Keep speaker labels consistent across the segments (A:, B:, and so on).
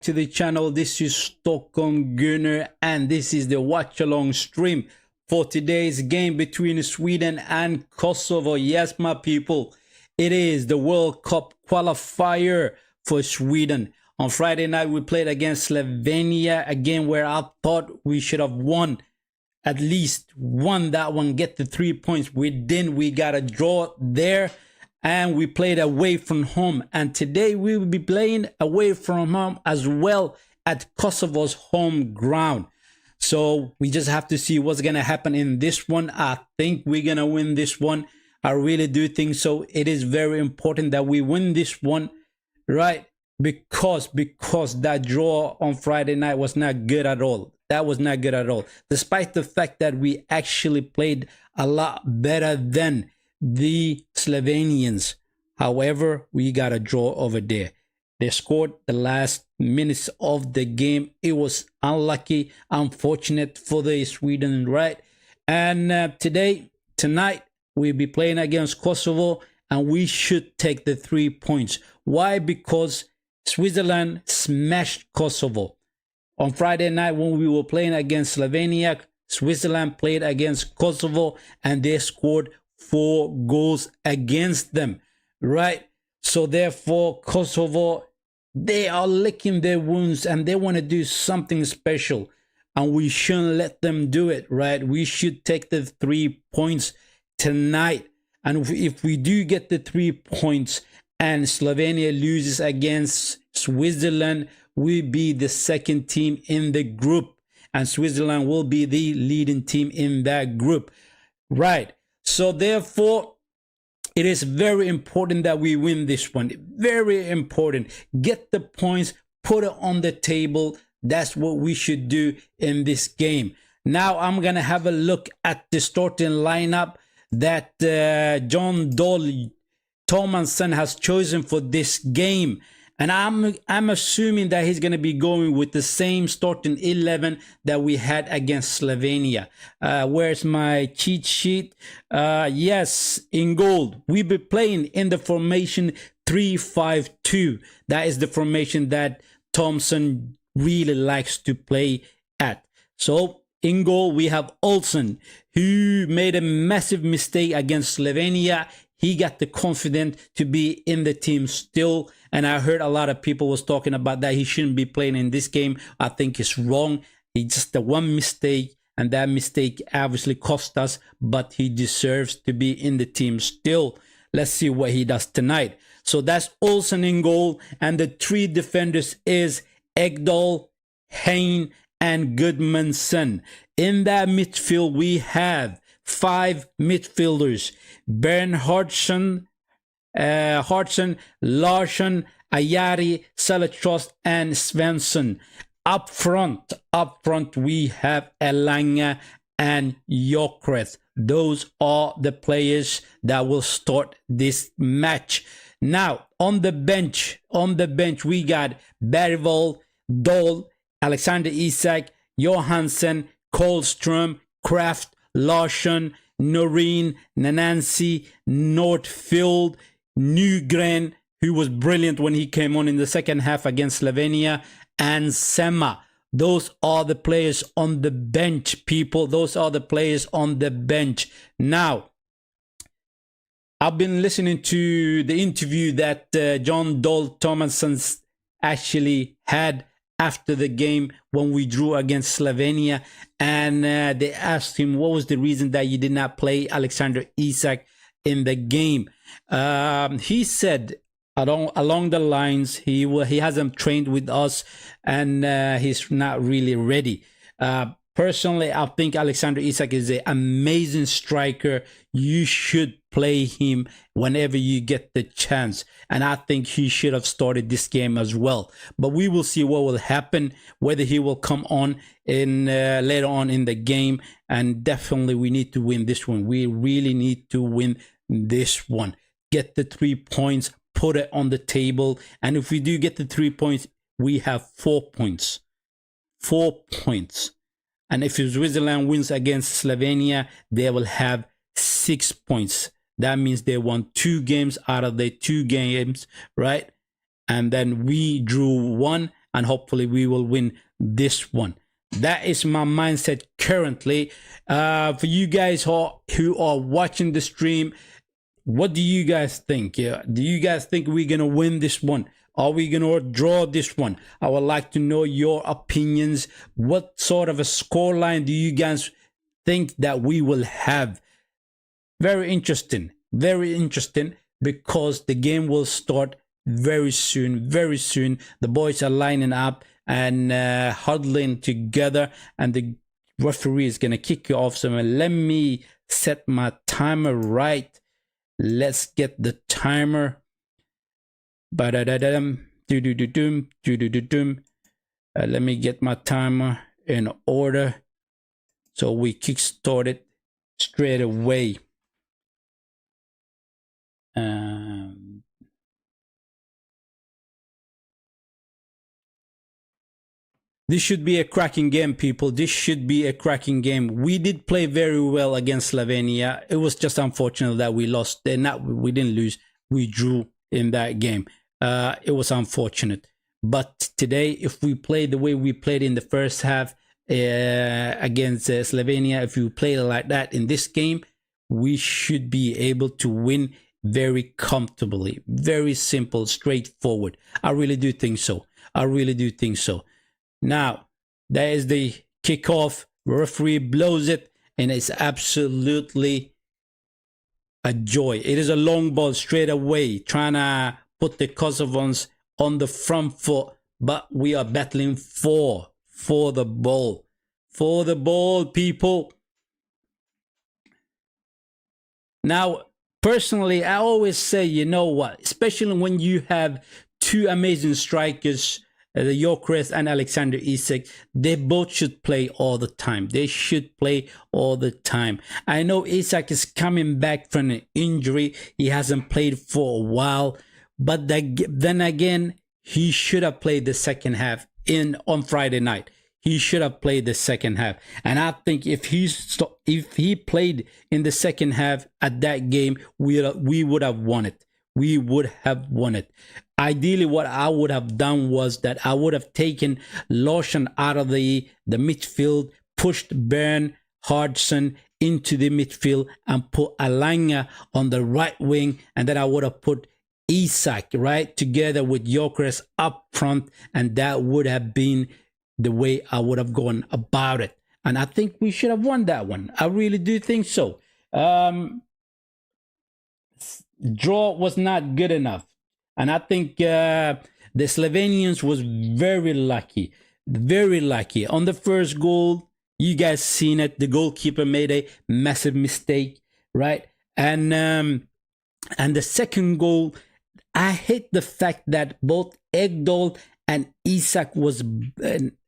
A: to the channel. This is StockholmGooner and this is the watch along stream for today's game between Sweden and Kosovo. Yes, my people, it is the World Cup qualifier for Sweden. On Friday night we played against Slovenia, again where I thought we should have won, at least won that one, get the 3 points. We didn't. We got a draw there and we played away from home, and today we will be playing away from home as well at Kosovo's home ground. So we just have to see what's gonna happen in this one. I think we're gonna win this one. I really do think so. It is very important that we win this one, right? Because that draw on Friday night was not good at all. That was not good at all, despite the fact that we actually played a lot better than the Slovenians. However, we got a draw over there. They scored the last minutes of the game. It was unlucky, unfortunate for the Sweden, right? And tonight, we'll be playing against Kosovo, and we should take the 3 points. Why? Because Switzerland smashed Kosovo. On Friday night when we were playing against Slovenia, Switzerland played against Kosovo and they scored 4 goals against them, right? So therefore Kosovo, they are licking their wounds and they want to do something special, and we shouldn't let them do it, right? We should take the 3 points tonight, and if we do get the 3 points and Slovenia loses against Switzerland, we'll be the second team in the group and Switzerland will be the leading team in that group, right? So therefore, it is very important that we win this one. Very important. Get the points, put it on the table. That's what we should do in this game. Now I'm going to have a look at the starting lineup that Jon Dahl Tomasson has chosen for this game. And I'm assuming that he's going to be going with the same starting 11 that we had against Slovenia. Where's my cheat sheet? Yes, in goal, we'll be playing in the formation 3-5-2. That is the formation that Thompson really likes to play at. So in goal, we have Olsen, who made a massive mistake against Slovenia. He got the confidence to be in the team still. And I heard a lot of people was talking about that he shouldn't be playing in this game. I think it's wrong. It's just the one mistake, and that mistake obviously cost us, but he deserves to be in the team still. Let's see what he does tonight. So that's Olsen in goal, and the 3 defenders is Ekdal, Hein, and Goodmanson. In that midfield, we have 5 midfielders: Bernhardsson, Larsson, Ayari, Saletros, and Svensson. Up front, we have Elanga and Jokreth. Those are the players that will start this match. Now, on the bench, we got Bergvall, Dahl, Alexander Isak, Johansson, Karlström, Kraft, Larsson, Noreen, Nanansi, Nordfield, Nygren, who was brilliant when he came on in the second half against Slovenia, and Sema. Those are the players on the bench, people. Those are the players on the bench. Now, I've been listening to the interview that Jon Dahl Tomasson actually had after the game when we drew against Slovenia, and they asked him what was the reason that you did not play Alexander Isak in the game. He said along the lines he hasn't trained with us and he's not really ready. Personally, I think Alexander Isak is an amazing striker. You should play him whenever you get the chance. And I think he should have started this game as well. But we will see what will happen, whether he will come on in later on in the game. And definitely we need to win this one. We really need to win this one. Get the 3 points, put it on the table. And if we do get the 3 points, we have 4 points. 4 points. And if Switzerland wins against Slovenia, they will have 6 points. That means they won 2 games out of the 2 games, right? And then we drew 1 and hopefully we will win this one. That is my mindset currently. For you guys who are watching the stream, what do you guys think? Yeah, do you guys think we're gonna win this one? Are we gonna draw this one? I would like to know your opinions. What sort of a scoreline do you guys think that we will have? Very interesting, because the game will start very soon. The boys are lining up and huddling together, and the referee is gonna kick you off. So let me set my timer right. Let's get the timer. Let me get my timer in order so we kick start it straight away. This should be a cracking game, people. This should be a cracking game. We did play very well against Slovenia. It was just unfortunate that we lost. We didn't lose. We drew in that game. It was unfortunate. But today, if we play the way we played in the first half against Slovenia, if we play like that in this game, we should be able to win very comfortably. Very simple, straightforward. I really do think so. Now, there is the kickoff. Referee blows it, and it's absolutely a joy. It is a long ball straight away, trying to put the Kosovans on the front foot, but we are battling for the ball. For the ball, people. Now, personally, I always say, you know what, especially when you have two amazing strikers, the Gyökeres and Alexander Isak, they both should play all the time. I know Isak is coming back from an injury. He hasn't played for a while, but then again, he should have played the second half on Friday night. He should have played the second half, and I think if he played in the second half at that game, we would have won it. Ideally, what I would have done was that I would have taken Larsson out of the midfield, pushed Bern Hardson into the midfield, and put Alanga on the right wing, and then I would have put Isak right together with Gyökeres up front, and that would have been the way I would have gone about it. And I think we should have won that one. I really do think so. Draw was not good enough. And I think the Slovenians was very lucky. On the first goal, you guys seen it. The goalkeeper made a massive mistake, right? And the second goal, I hate the fact that both Ekdal and Isak was...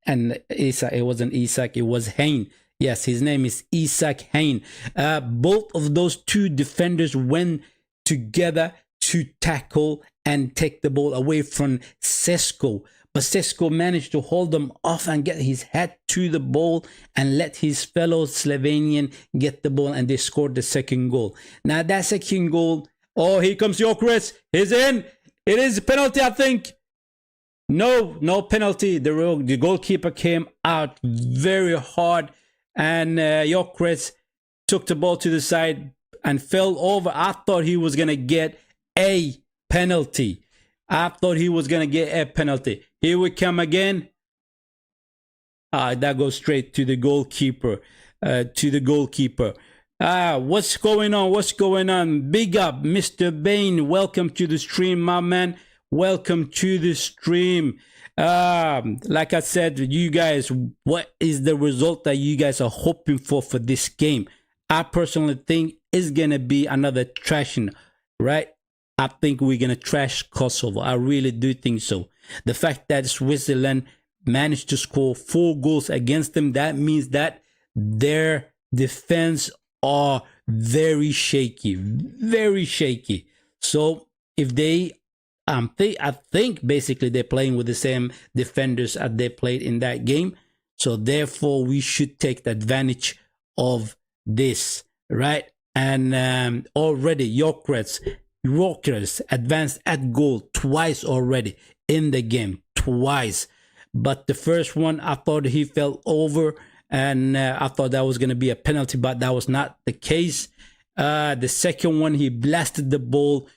A: And Isak, it wasn't Isak, it was Hein. Yes, his name is Isak Hein. Both of those two defenders went together to tackle and take the ball away from Sesko. But Sesko managed to hold them off and get his head to the ball and let his fellow Slovenian get the ball, and they scored the second goal. Now that second goal, oh, here comes Gyökeres. He's in. It is a penalty, I think. No penalty. The goalkeeper came out very hard, and Gyökeres took the ball to the side and fell over. I thought he was going to get a penalty. Here we come again. That goes straight to the goalkeeper. What's going on? Big up, Mr. Bain. Welcome to the stream, my man. Welcome to the stream. Like I said, you guys, what is the result that you guys are hoping for this game? I personally think it's gonna be another trashing, right? I think we're gonna trash Kosovo. I really do think so. The fact that Switzerland managed to score 4 goals against them, that means that their defense are very shaky. So if they I think basically they're playing with the same defenders as they played in that game. So therefore, we should take the advantage of this, right? And already Gyökeres advanced at goal twice already in the game. Twice. But the first one, I thought he fell over, and I thought that was going to be a penalty, but that was not the case. The second one, he blasted the ball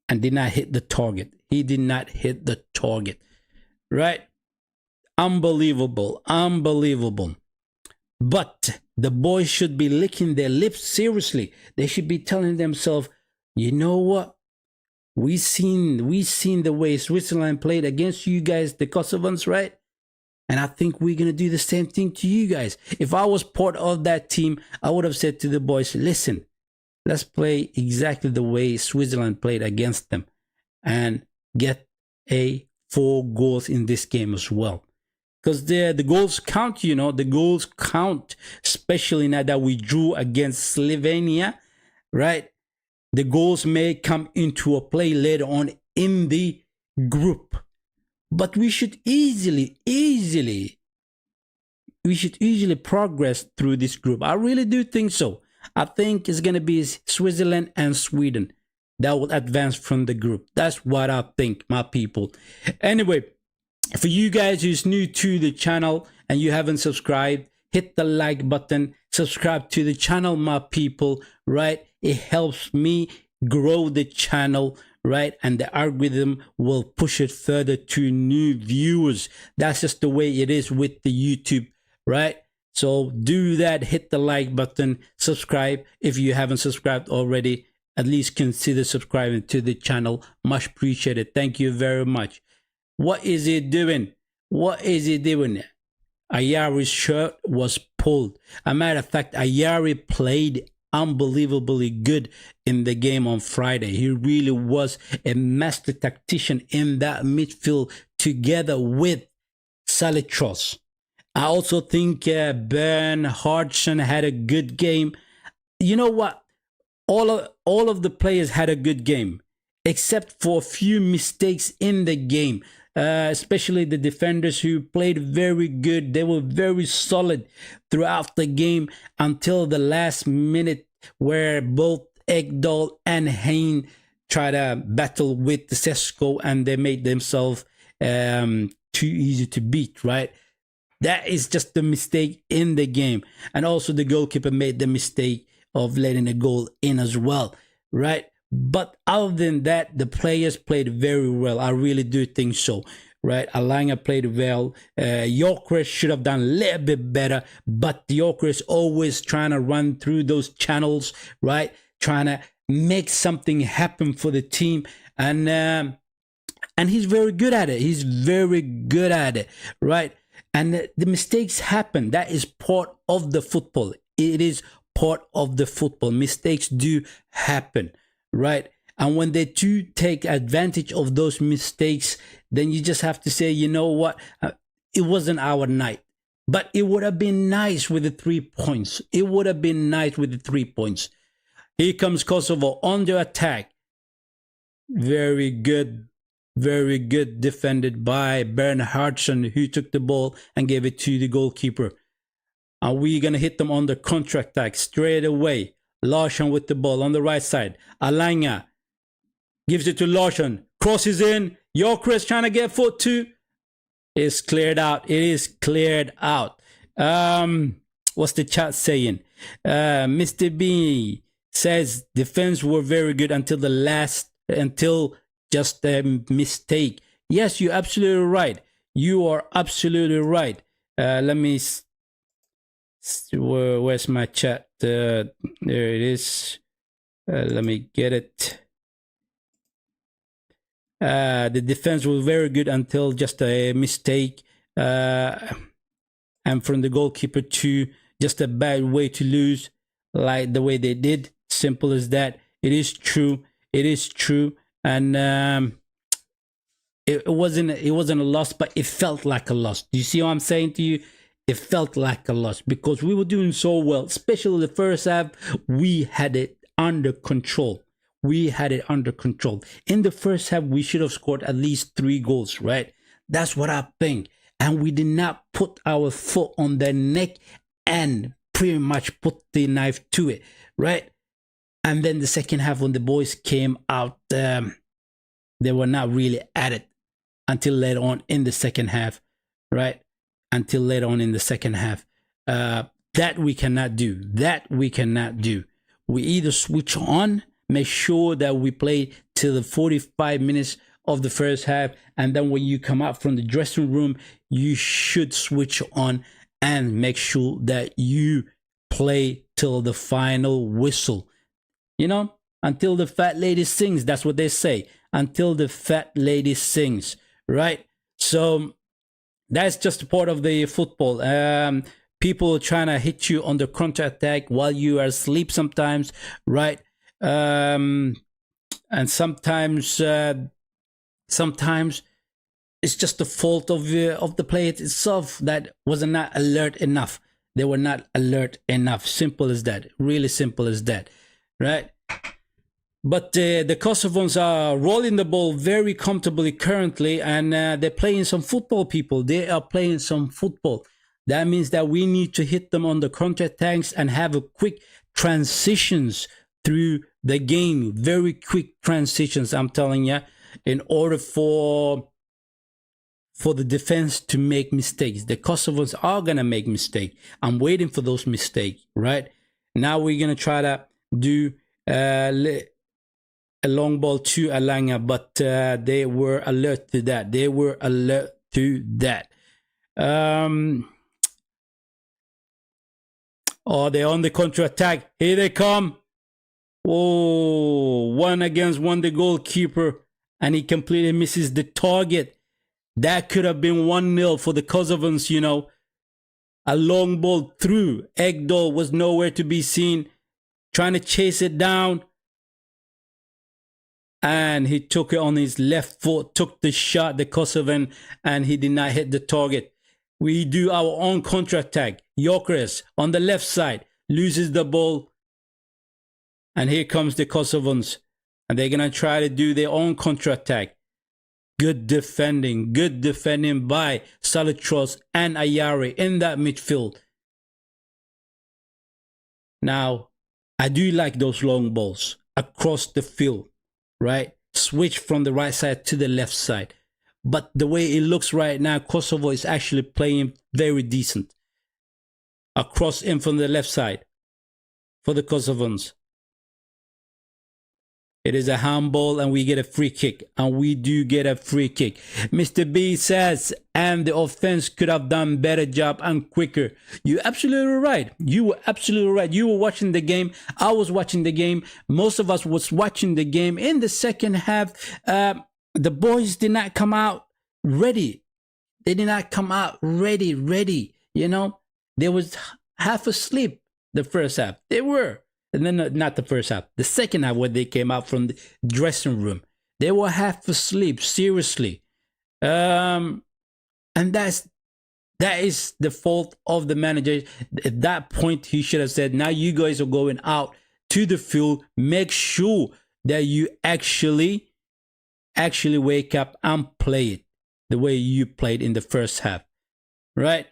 A: and did not hit the target. He did not hit the target, right? Unbelievable, unbelievable. But the boys should be licking their lips seriously. They should be telling themselves, you know what? We seen the way Switzerland played against you guys, the Kosovans, right? And I think we're going to do the same thing to you guys. If I was part of that team, I would have said to the boys, listen, let's play exactly the way Switzerland played against them and get 4 goals in this game as well. Because the goals count, you know, the goals count, especially now that we drew against Slovenia, right? The goals may come into a play later on in the group. But we should easily progress through this group. I really do think so. I think it's going to be Switzerland and Sweden that will advance from the group. That's what I think, my people. Anyway, for you guys who's new to the channel and you haven't subscribed, hit the like button, subscribe to the channel, my people, right? It helps me grow the channel, right? And the algorithm will push it further to new viewers. That's just the way it is with the YouTube, right? So do that, hit the like button, subscribe. If you haven't subscribed already, at least consider subscribing to the channel. Much appreciated. Thank you very much. What is he doing? What is he doing? Ayari's shirt was pulled. As a matter of fact, Ayari played unbelievably good in the game on Friday. He really was a master tactician in that midfield together with Salitros. I also think Bernhardsson had a good game. You know what? All of the players had a good game, except for a few mistakes in the game. Especially the defenders who played very good. They were very solid throughout the game until the last minute, where both Ekdal and Hein tried to battle with the Sesko, and they made themselves too easy to beat, right? That is just the mistake in the game. And also the goalkeeper made the mistake of letting a goal in as well, right? But other than that, the players played very well. I really do think so, right? Alanga played well. Gyökeres should have done a little bit better, but Gyökeres always trying to run through those channels, right? Trying to make something happen for the team. And he's very good at it. He's very good at it, right? And the mistakes happen. That is part of the football. It is part of the football. Mistakes do happen, right? And when they do take advantage of those mistakes, then you just have to say, you know what? It wasn't our night. But it would have been nice with the 3 points. It would have been nice with the 3 points. Here comes Kosovo on the attack. Very good defended by Bernhardsson, who took the ball and gave it to the goalkeeper. Are we going to hit them on the counter-attack straight away? Larsson with the ball on the right side. Alanga gives it to Larsson. Crosses in. Gyökeres trying to get foot too. It's cleared out. It is cleared out. What's the chat saying? Mr. B says defense were very good until just a mistake. Yes, you're absolutely right. You are absolutely right. Let me... Where's my chat? There it is. Let me get it. The defense was very good until just a mistake. And from the goalkeeper to just a bad way to lose, like the way they did. Simple as that. It is true. It is true. And it wasn't a loss, but it felt like a loss. Do you see what I'm saying to you? It felt like a loss because we were doing so well, especially the first half. We had it under control. We had it under control. In the first half, we should have scored at least 3 goals, right? That's what I think. And we did not put our foot on their neck and pretty much put the knife to it, right? And then the second half, when the boys came out, they were not really at it. until later on in the second half, right? Until later on in the second half. That we cannot do. That we cannot do. We either switch on, make sure that we play till the 45 minutes of the first half, and then when you come out from the dressing room, you should switch on and make sure that you play till the final whistle. You know, until the fat lady sings. That's what they say. Until the fat lady sings, right? So that's just a part of the football. People trying to hit you on the counter attack while you are asleep sometimes, right? And sometimes it's just the fault of the player itself that was not alert enough. They were not alert enough. Simple as that. Really simple as that, right? But the Kosovans are rolling the ball very comfortably currently, and they're playing some football, people. They are playing some football. That means that we need to hit them on the counter-attacks and have a quick transitions through the game. Very quick transitions, I'm telling you, in order for the defense to make mistakes. The Kosovans are going to make mistakes. I'm waiting for those mistakes, right? Now we're going to try to do a long ball to Alanga, but they were alert to that. They were alert to that. Oh, they're on the counter-attack. Here they come. Oh, 1-against-1, the goalkeeper, and he completely misses the target. That could have been 1-0 for the Kosovans, you know. A long ball through. Ekdal was nowhere to be seen, trying to chase it down. And he took it on his left foot, took the shot, the Kosovan, and he did not hit the target. We do our own counter-attack. Gyökeres on the left side loses the ball. And here comes the Kosovans. And they're going to try to do their own counter-attack. Good defending by Salitros and Ayari in that midfield. Now, I do like those long balls across the field, right? Switch from the right side to the left side. But the way it looks right now, Kosovo is actually playing very decent. Across in from the left side for the Kosovans. It is a handball and we get a free kick. And we do get a free kick. Mr. B says, and the offense could have done better job and quicker. You're absolutely right. You were absolutely right. You were watching the game. I was watching the game. Most of us was watching the game. In the second half, the boys did not come out ready. They did not come out ready. You know, they was half asleep the first half. They were. And then not the first half, the second half when they came out from the dressing room. They were half asleep, seriously. And that is the fault of the manager. At that point, he should have said, now you guys are going out to the field. Make sure that you actually wake up and play it the way you played in the first half. Right?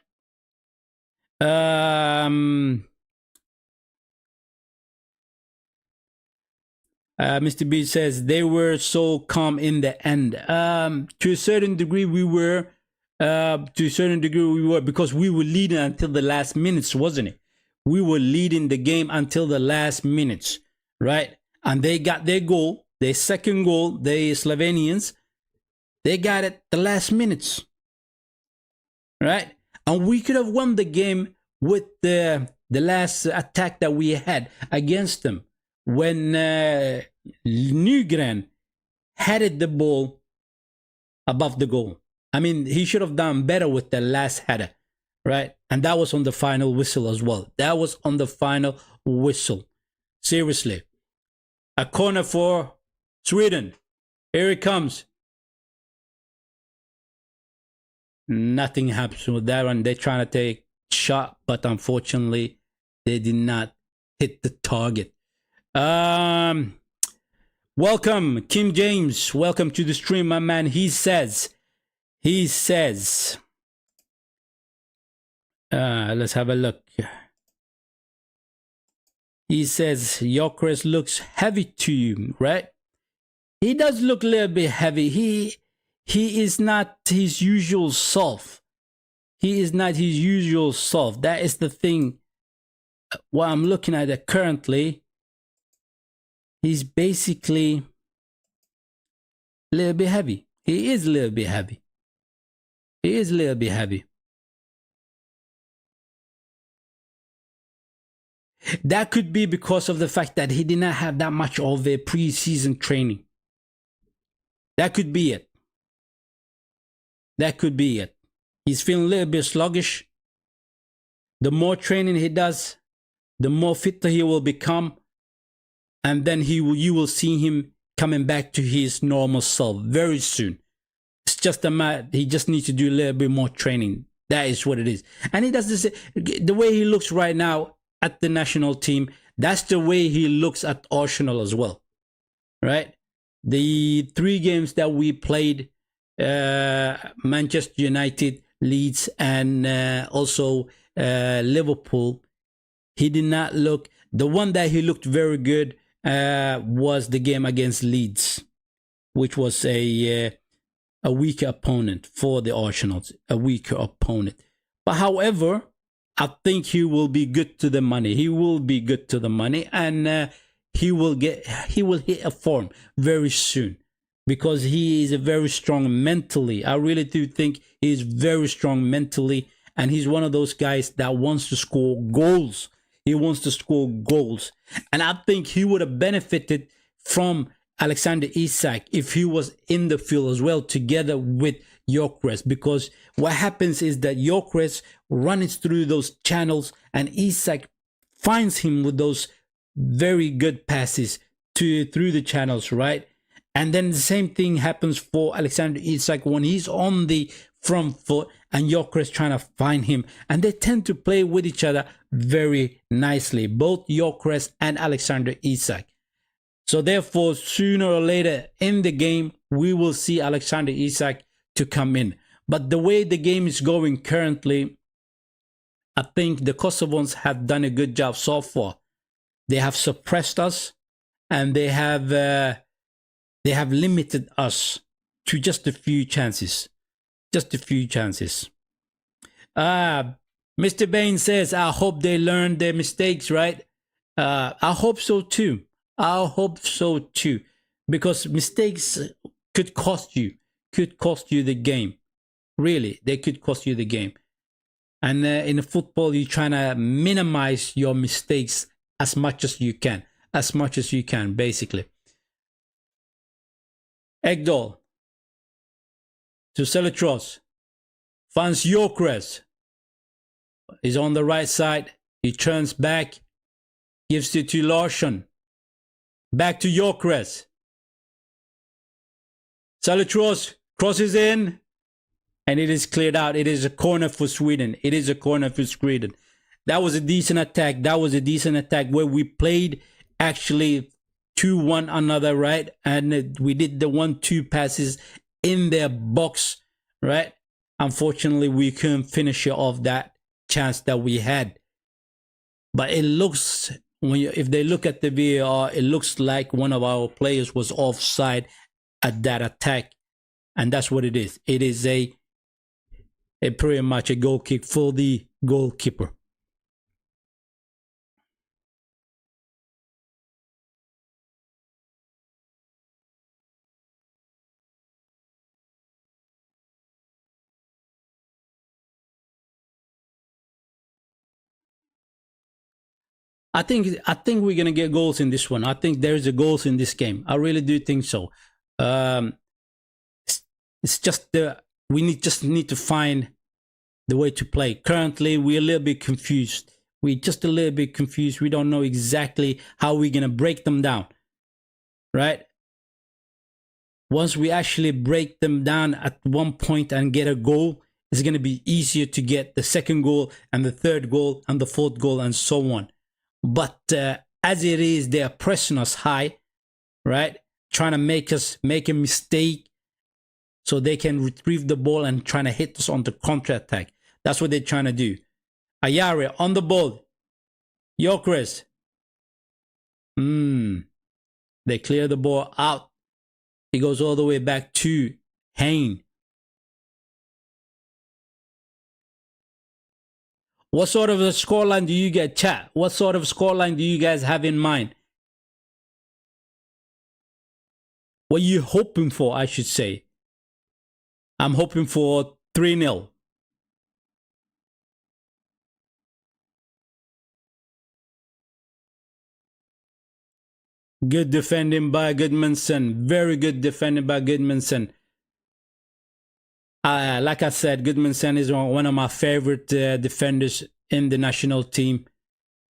A: Mr. B says they were so calm in the end. To a certain degree, we were. Because we were leading until the last minutes, wasn't it? We were leading the game until the last minutes, right? And they got their goal, their second goal. The Slovenians, they got it the last minutes, right? And we could have won the game with the last attack that we had against them. When Nygren headed the ball above the goal. I mean, he should have done better with the last header, right? And that was on the final whistle as well. That was on the final whistle. Seriously. A corner for Sweden. Here it comes. Nothing happens with that one. They're trying to take a shot, but unfortunately, they did not hit the target. Welcome Kim James, welcome to the stream, my man. He says let's have a look. He says Gyökeres looks heavy to you, right? He does look a little bit heavy. he is not his usual self. He is not his usual self. That is the thing. What I'm looking at it currently, he's basically a little bit heavy. He is a little bit heavy. He is a little bit heavy. That could be because of the fact that he did not have that much of a preseason training. That could be it. That could be it. He's feeling a little bit sluggish. The more training he does, the more fitter he will become. And then you will see him coming back to his normal self very soon. It's just a matter, he just needs to do a little bit more training. That is what it is. And he does this, the way he looks right now at the national team, that's the way he looks at Arsenal as well. Right? The 3 games that we played, Manchester United, Leeds, and also Liverpool, he did not look, the one that he looked very good was the game against Leeds, which was a weaker opponent for the Arsenals, a weaker opponent. But however, I think he will be good to the money. He will be good to the money, and he will hit a form very soon, because he is a very strong mentally. I really do think he is very strong mentally, and he's one of those guys that wants to score goals. He wants to score goals, and I think he would have benefited from Alexander Isak if he was in the field as well, together with Gyökeres, because what happens is that Gyökeres runs through those channels and Isak finds him with those very good passes through the channels, right? And then the same thing happens for Alexander Isak when he's on the front foot and Gyökeres trying to find him, and they tend to play with each other very nicely, both Gyökeres and Alexander Isak. So therefore, sooner or later in the game, we will see Alexander Isak to come in. But the way the game is going currently, I think the Kosovans have done a good job so far. They have suppressed us, and they have limited us to just a few chances. Just a few chances. Mr. Bain says, I hope they learned their mistakes, right? I hope so too. I hope so too. Because mistakes could cost you the game. Really, they could cost you the game. And in football, you're trying to minimize your mistakes as much as you can. As much as you can, basically. Ekdal to Selitros. Finds Gyökeres. He's on the right side. He turns back. Gives it to Larsson. Back to Gyökeres. Selitros crosses in. And it is cleared out. It is a corner for Sweden. It is a corner for Sweden. That was a decent attack. That was a decent attack where we played actually to one another, right? And we did the 1-2 passes in their box, right? Unfortunately, we couldn't finish it off that chance that we had. But it looks, if they look at the VAR, it looks like one of our players was offside at that attack. And that's what it is. It is a pretty much a goal kick for the goalkeeper. I think we're gonna get goals in this one. I think there's a goals in this game. I really do think so. It's just we just need to find the way to play. Currently, we're a little bit confused. We're just a little bit confused. We don't know exactly how we're gonna break them down, right? Once we actually break them down at one point and get a goal, it's gonna be easier to get the second goal and the third goal and the fourth goal and so on. But as it is, they are pressing us high, right? Trying to make us make a mistake so they can retrieve the ball and trying to hit us on the counter attack. That's what they're trying to do. Ayare on the ball. Gyökeres. They clear the ball out. He goes all the way back to Hein. What sort of a scoreline do you get, chat? What sort of scoreline do you guys have in mind? What are you hoping for, I should say? I'm hoping for 3-0. Good defending by Goodmanson. Very good defending by Goodmanson. Like I said, Goodmanson is one of my favorite defenders in the national team.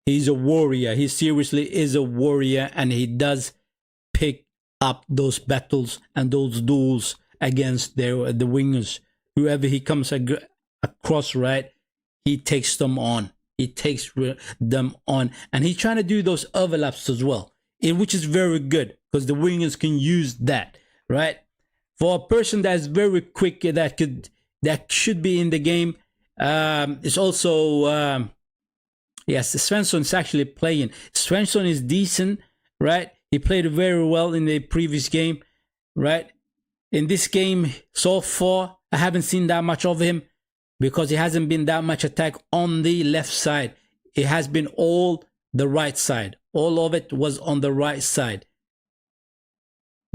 A: He's a warrior. He seriously is a warrior, and he does pick up those battles and those duels against the wingers. Whoever he comes across, right, he takes them on. He takes them on, and he's trying to do those overlaps as well, which is very good because the wingers can use that, right? For a person that's very quick, that should be in the game. It's also yes, Svensson is actually playing. Svensson is decent, right? He played very well in the previous game, right? In this game so far, I haven't seen that much of him because it hasn't been that much attack on the left side. It has been all the right side. All of it was on the right side.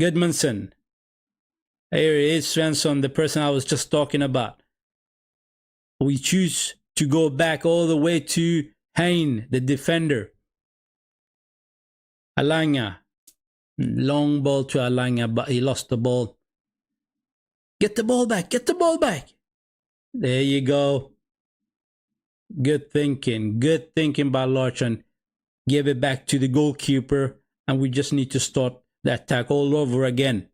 A: Goodmanson. Here is Svensson, the person I was just talking about. We choose to go back all the way to Hein, the defender. Alanya. Long ball to Alanya, but he lost the ball. Get the ball back. Get the ball back. There you go. Good thinking. Good thinking by Larchen. Give it back to the goalkeeper, and we just need to start the attack all over again.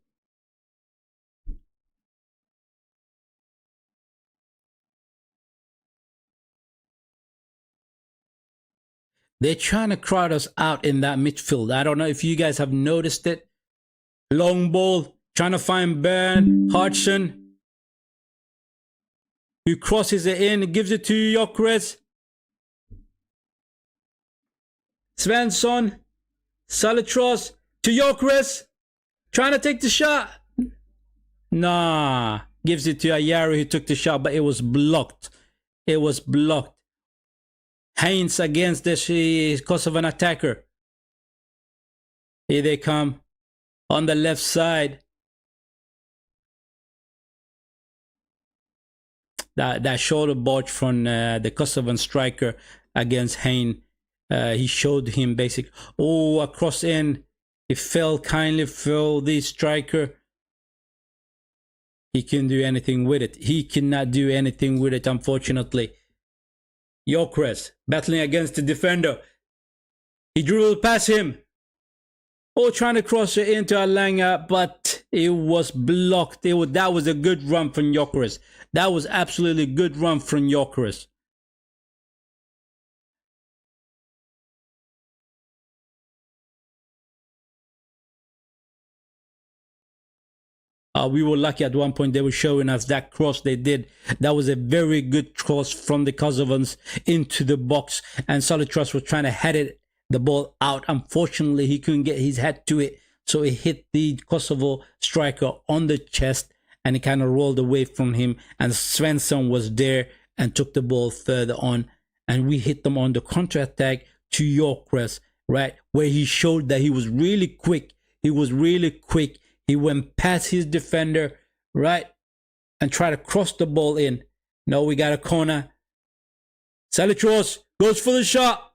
A: They're trying to crowd us out in that midfield. I don't know if you guys have noticed it. Long ball, trying to find Bern Hodgson, who crosses it in, gives it to Gyökeres. Svensson, Salitros to Gyökeres, trying to take the shot. Nah, gives it to Ayari, who took the shot, but it was blocked. It was blocked. Heinz against this Kosovan attacker. Here they come on the left side. That shoulder barge from the Kosovan striker against Hein. He showed him basic. Oh, across in. He fell kindly for the striker. He couldn't do anything with it. He cannot do anything with it, unfortunately. Gyökeres battling against the defender. He dribbled past him. Oh, trying to cross it into Alanya, but it was blocked. That was a good run from Gyökeres. That was absolutely a good run from Gyökeres. We were lucky at one point. They were showing us that cross they did. That was a very good cross from the Kosovans into the box. And Salitros was trying to head the ball out. Unfortunately, he couldn't get his head to it. So it hit the Kosovo striker on the chest. And it kind of rolled away from him. And Svensson was there and took the ball further on. And we hit them on the counter-attack to Gyökeres, right? Where he showed that he was really quick. He was really quick. He went past his defender, right? And tried to cross the ball in. No, we got a corner. Salitros goes for the shot.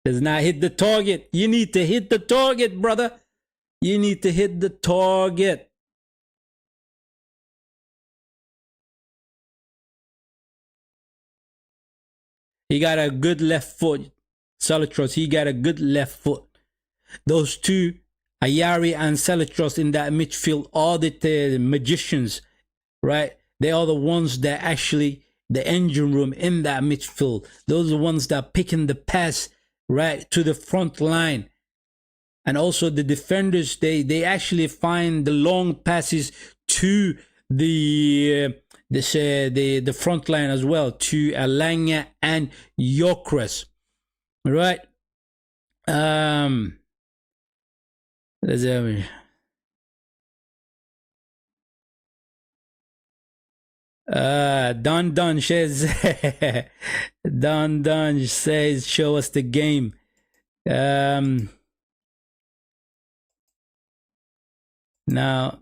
A: Does not hit the target. You need to hit the target, brother. You need to hit the target. He got a good left foot. Salitros, he got a good left foot. Those two, Ayari and Salitros in that midfield, are the magicians, right? They are the ones that actually, the engine room in that midfield. Those are the ones that are picking the pass, right, to the front line. And also the defenders, they actually find the long passes to the front line as well, to Alanya and Gyökeres, right? Don says, Don says, show us the game. Now,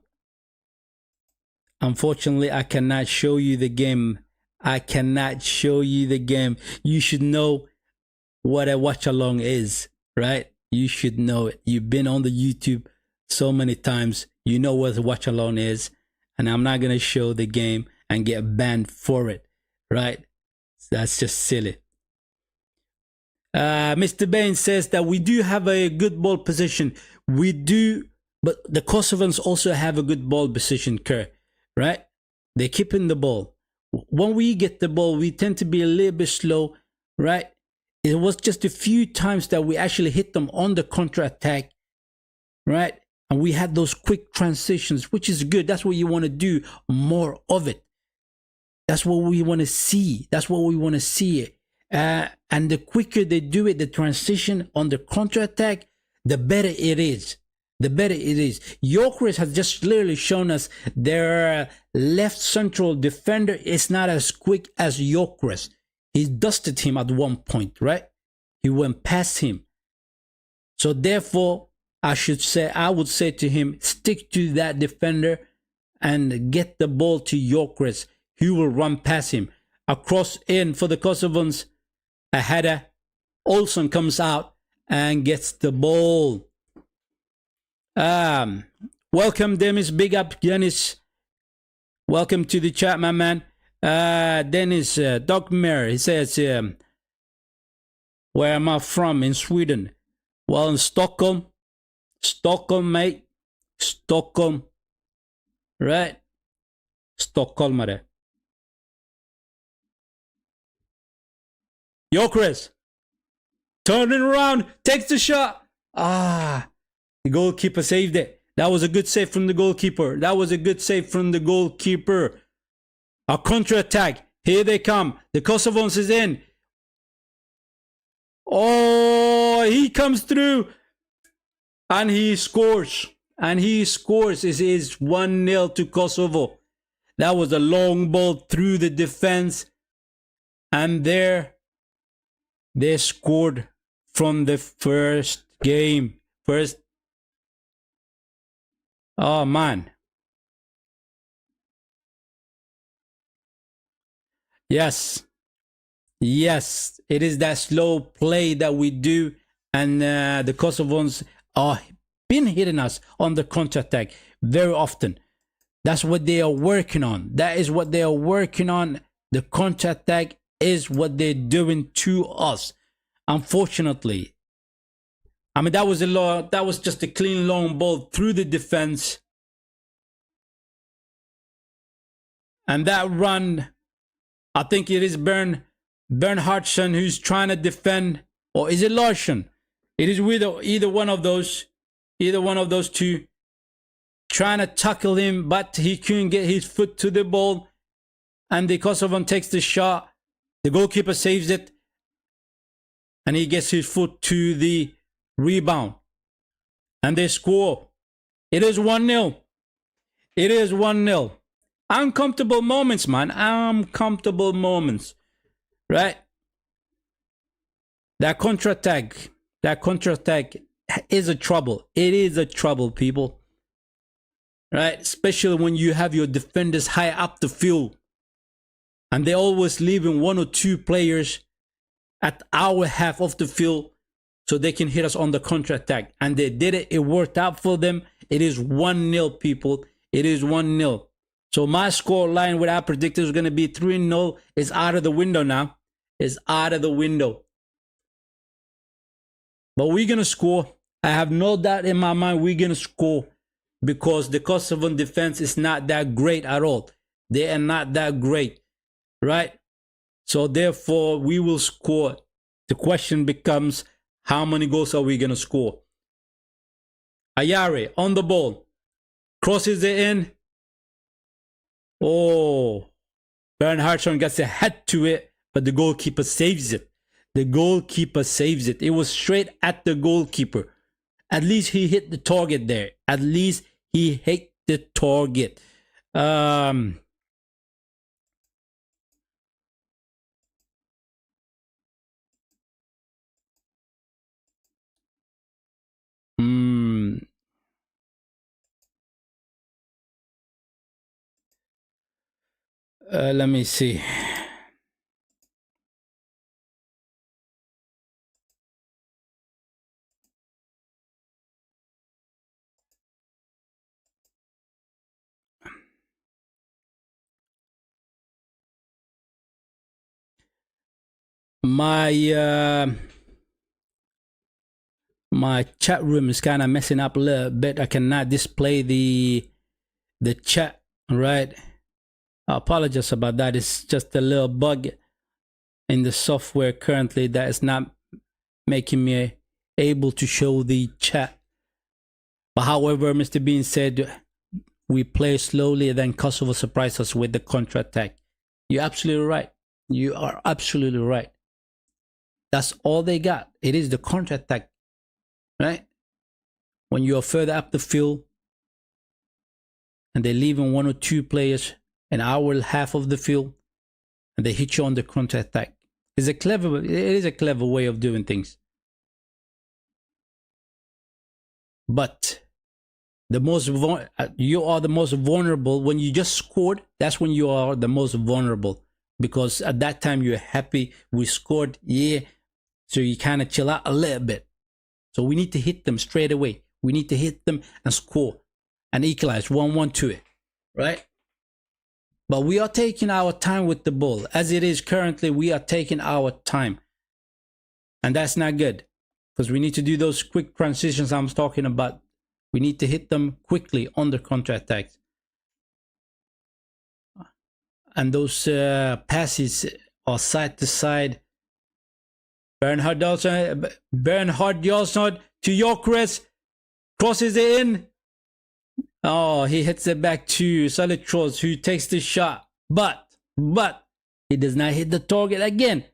A: unfortunately, I cannot show you the game. I cannot show you the game. You should know what a watch along is, right? You should know it. You've been on the YouTube so many times. You know what a watch along is. And I'm not going to show the game and get banned for it, right? That's just silly. Mr. Bain says that we do have a good ball position. We do, but the Kosovans also have a good ball position, Kerr, right? They're keeping the ball. When we get the ball, we tend to be a little bit slow, right? It was just a few times that we actually hit them on the counter-attack, right? And we had those quick transitions, which is good. That's what you want to do, more of it. That's what we want to see. That's what we want to see. And the quicker they do it, the transition on the counter-attack, the better it is. The better it is. Gyökeres has just literally shown us their left central defender is not as quick as Gyökeres. He dusted him at one point, right? He went past him. So therefore, I would say to him, stick to that defender and get the ball to Gyökeres. He will run past him. Across in for the Kosovans, a header. Olsen comes out and gets the ball. Welcome, Dennis. Big up, Dennis. Welcome to the chat, my man. Dennis Dogmer, he says, where am I from? In Sweden. Well, in Stockholm. Stockholm, mate. Stockholm. Right? Stockholmare. Gyökeres. Turning around. Takes the shot. The goalkeeper saved it. That was a good save from the goalkeeper. That was a good save from the goalkeeper. A counter-attack. Here they come. The Kosovans is in. Oh, he comes through. And he scores. And he scores. It is 1-0 to Kosovo. That was a long ball through the defense. And there, they scored from the first game. Oh, man. Yes. Yes. It is that slow play that we do. And the Kosovans are been hitting us on the counter-attack very often. That's what they are working on. That is what they are working on. The counter-attack is what they're doing to us. Unfortunately. I mean, that was just a clean long ball through the defense. And that run, I think it is Bernhardsson who's trying to defend. Or is it Larsson? It is either one of those. Either one of those two. Trying to tackle him, but he couldn't get his foot to the ball. And the Kosovan takes the shot. The goalkeeper saves it. And he gets his foot to the rebound. And they score. It is 1-0. It is 1-0. Uncomfortable moments, man. Uncomfortable moments. Right? That counter-attack is a trouble. It is a trouble, people. Right? Especially when you have your defenders high up the field. And they're always leaving one or two players at our half of the field so they can hit us on the counter-attack. And they did it. It worked out for them. It is 1-0, people. It is 1-0. So my score line, what I predicted was going to be 3-0, is out of the window now. It's out of the window. But we're going to score. I have no doubt in my mind we're going to score. Because the Kosovan defense is not that great at all. They are not that great. Right? So therefore, we will score. The question becomes, how many goals are we going to score? Ayari on the ball. Crosses it in. Oh. Bernhardsson gets a head to it, but the goalkeeper saves it. The goalkeeper saves it. It was straight at the goalkeeper. At least he hit the target there. At least he hit the target. Let me see. My chat room is kind of messing up a little bit. I cannot display the chat, right? I apologize about that. It's just a little bug in the software currently that is not making me able to show the chat. But however, Mr. Bean said we play slowly, and then Kosovo surprised us with the counter-attack. You're absolutely right. You are absolutely right. That's all they got. It is the counter-attack, right? When you are further up the field and they're leaving one or two players an hour half of the field and they hit you on the counter-attack. It is a clever way of doing things. But you are the most vulnerable when you just scored. That's when you are the most vulnerable, because at that time you're happy we scored, yeah, so you kind of chill out a little bit. So we need to hit them straight away. We need to hit them and score and equalize 1-1 to it, right? But we are taking our time with the ball. As it is currently, we are taking our time, and that's not good, because we need to do those quick transitions I'm talking about. We need to hit them quickly on the counter-attacks. And those passes are side to side. Bernhard Jonsson to Gyökeres. Crosses it in. Oh, he hits it back to Salitros, who takes the shot. But he does not hit the target again.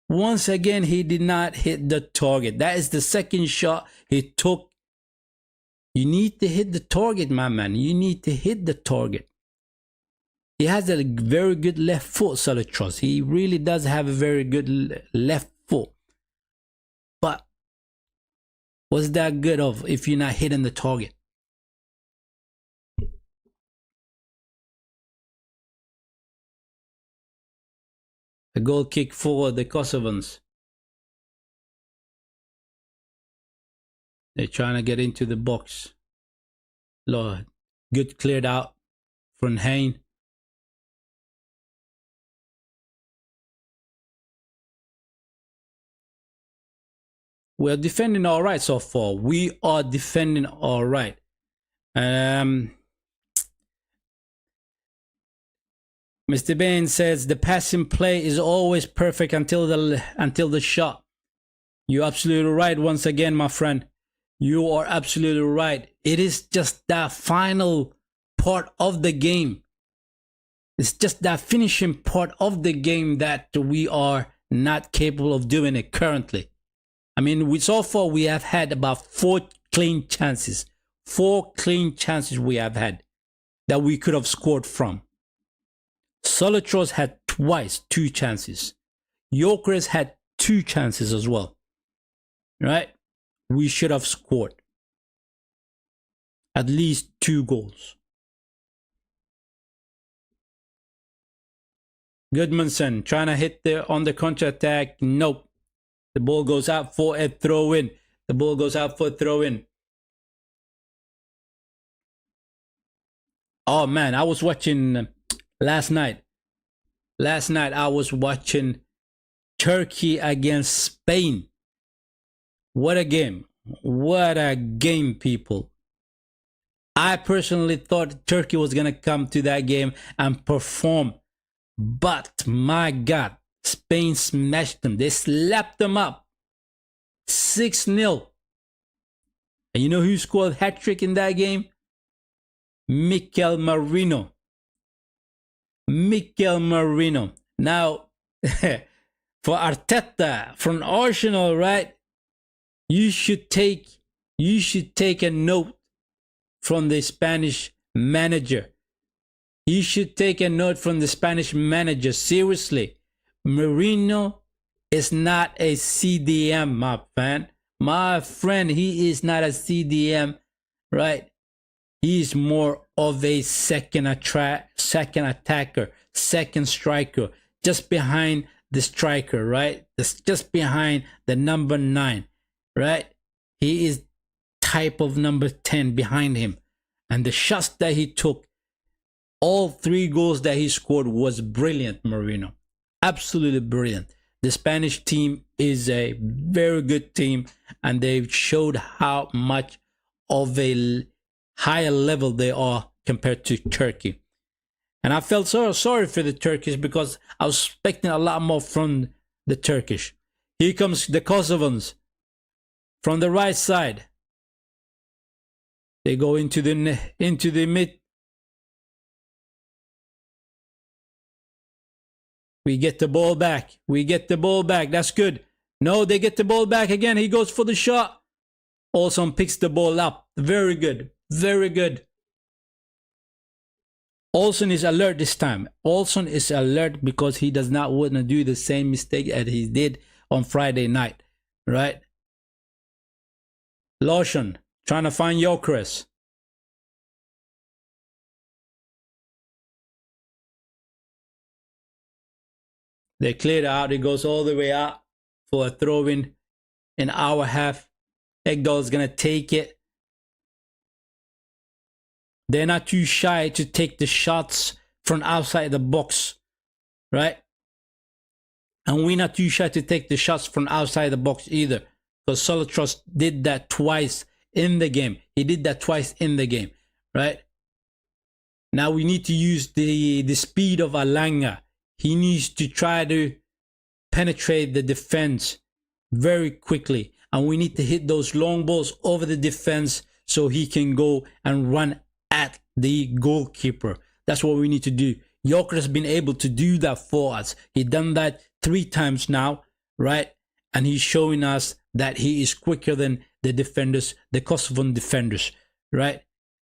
A: Once again, he did not hit the target. That is the second shot he took. You need to hit the target, my man. You need to hit the target. He has a very good left foot, Salitros. He really does have a very good left foot. But what's that good of if you're not hitting the target? A goal kick for the Kosovans. They're trying to get into the box. Lord, good cleared out from Hein. We're defending all right so far. We are defending all right. Mr. Bain says the passing play is always perfect until the shot. You're absolutely right once again, my friend. You are absolutely right. It is just that final part of the game. It's just that finishing part of the game that we are not capable of doing it currently. I mean, so far we have had about 4 clean chances. 4 clean chances we have had that we could have scored from. Salitros had twice 2 chances. Gyökeres had 2 chances as well. Right? We should have scored at least 2 goals. Goodmanson trying to hit on the counter-attack. Nope. The ball goes out for a throw-in. The ball goes out for a throw-in. Oh man, I was watching last night. Last night I was watching Turkey against Spain. What a game. What a game, people. I personally thought Turkey was going to come to that game and perform. But my God, Spain smashed them. They slapped them up. 6-0. And you know who scored a hat-trick in that game? Mikel Merino. Mikel Merino. Now, for Arteta from Arsenal, right? You should take a note from the Spanish manager. You should take a note from the Spanish manager. Seriously, Merino is not a CDM, my friend. My friend, he is not a CDM, right? He is more of a second attacker, second striker, just behind the striker, right? That's just behind the number 9, right? He is type of number 10 behind him. And the shots that he took, all 3 goals that he scored was brilliant, Marino. Absolutely brilliant. The Spanish team is a very good team, and they've showed how much of a higher level they are compared to Turkey. And I felt so sorry for the Turkish because I was expecting a lot more from the Turkish. Here comes the Kosovans from the right side. They go into the mid. We get the ball back. We get the ball back. That's good. No, they get the ball back again. He goes for the shot. Olsen picks the ball up. Very good. Very good. Olsen is alert this time. Olsen is alert because he does not want to do the same mistake that he did on Friday night. Right? Larsen trying to find Gyökeres. They cleared out. It goes all the way out for a throw-in our half. Ekdal is going to take it. They're not too shy to take the shots from outside the box, right? And we're not too shy to take the shots from outside the box either. Because Solotros did that twice in the game. He did that twice in the game, right? Now we need to use the speed of Alanga. He needs to try to penetrate the defense very quickly. And we need to hit those long balls over the defense so he can go and run at the goalkeeper. That's what we need to do. Gyökeres has been able to do that for us. He done that 3 times now, right? And he's showing us that he is quicker than the defenders, the Kosovan defenders, right?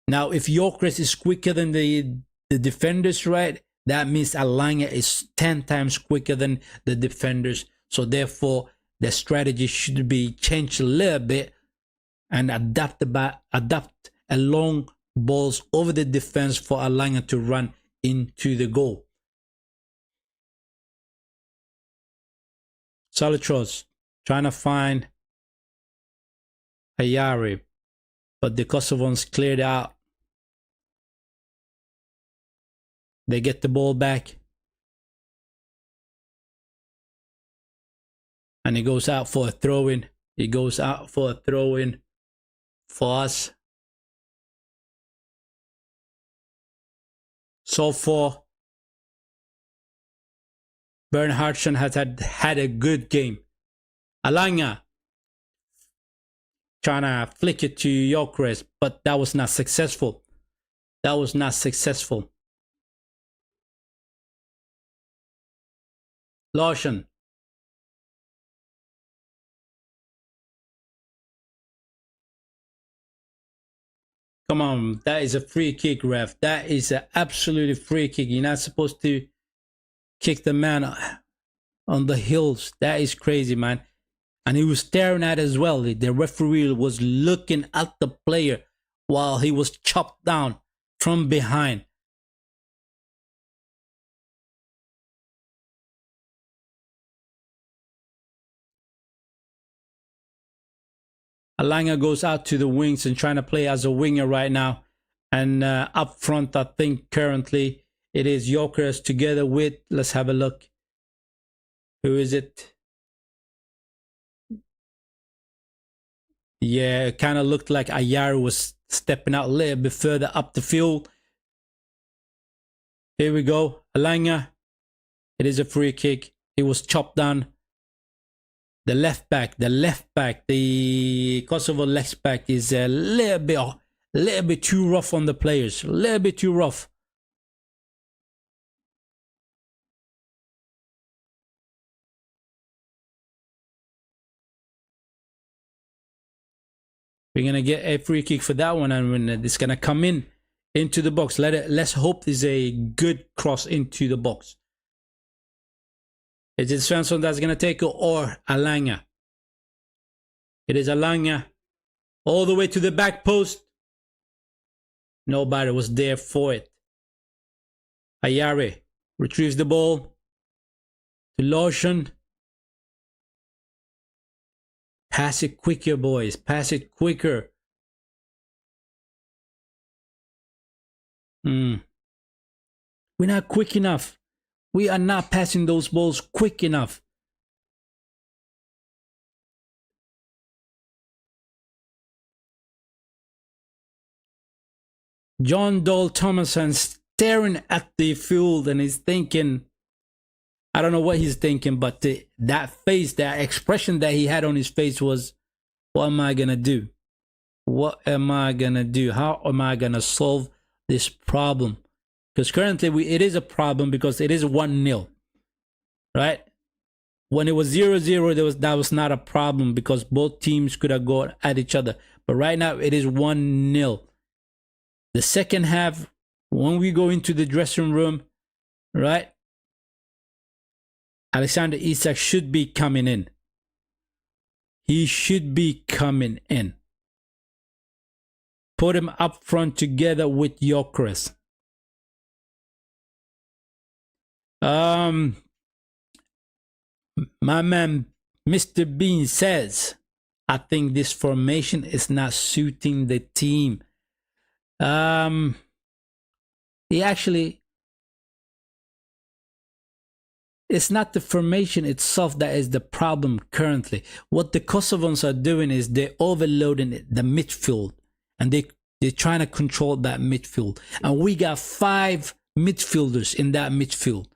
A: Now, if Gyökeres is quicker than the defenders, right? That means Alanga is 10 times quicker than the defenders. So therefore, the strategy should be changed a little bit and adapt a long balls over the defense for Alanga to run into the goal. Solotros trying to find Ayari, but the Kosovans cleared out. They get the ball back. And it goes out for a throw-in. It goes out for a throw-in for us. So far, Bernhardsson has had a good game. Alanga trying to flick it to Gyökeres, but that was not successful. That was not successful. Larsen. Come on, that is a free kick, ref. That is an absolutely free kick. You're not supposed to kick the man on the heels. That is crazy, man. And he was staring at it as well. The referee was looking at the player while he was chopped down from behind. Alanga goes out to the wings and trying to play as a winger right now. And up front, I think currently it is Gyökeres together with, let's have a look. Who is it? Yeah, it kind of looked like Ayari was stepping out a little bit further up the field. Here we go. Alanga. It is a free kick. He was chopped down. The left back, the Kosovo left back is a little bit too rough on the players. A little bit too rough. We're gonna get a free kick for that one, and when it's gonna come into the box, let's hope there's a good cross into the box. Is it Svensson that's gonna take it or Alanga? It is Alanga. All the way to the back post. Nobody was there for it. Ayari retrieves the ball to Larson. Pass it quicker, boys. Pass it quicker. We're not quick enough. We are not passing those balls quick enough. John Dole Thomason staring at the field and he's thinking, I don't know what he's thinking, but that face, that expression that he had on his face was, what am I going to do? What am I going to do? How am I going to solve this problem? Because currently it is a problem because it is 1-0, right? When it was 0-0, that was not a problem because both teams could have gone at each other. But right now it is 1-0. The second half, when we go into the dressing room, right? Alexander Isak should be coming in. He should be coming in. Put him up front together with Gyökeres. My man Mr. Bean says, I think this formation is not suiting the team. It's not the formation itself that is the problem currently. What the Kosovans are doing is they're overloading the midfield and they're trying to control that midfield. And we got 5 midfielders in that midfield.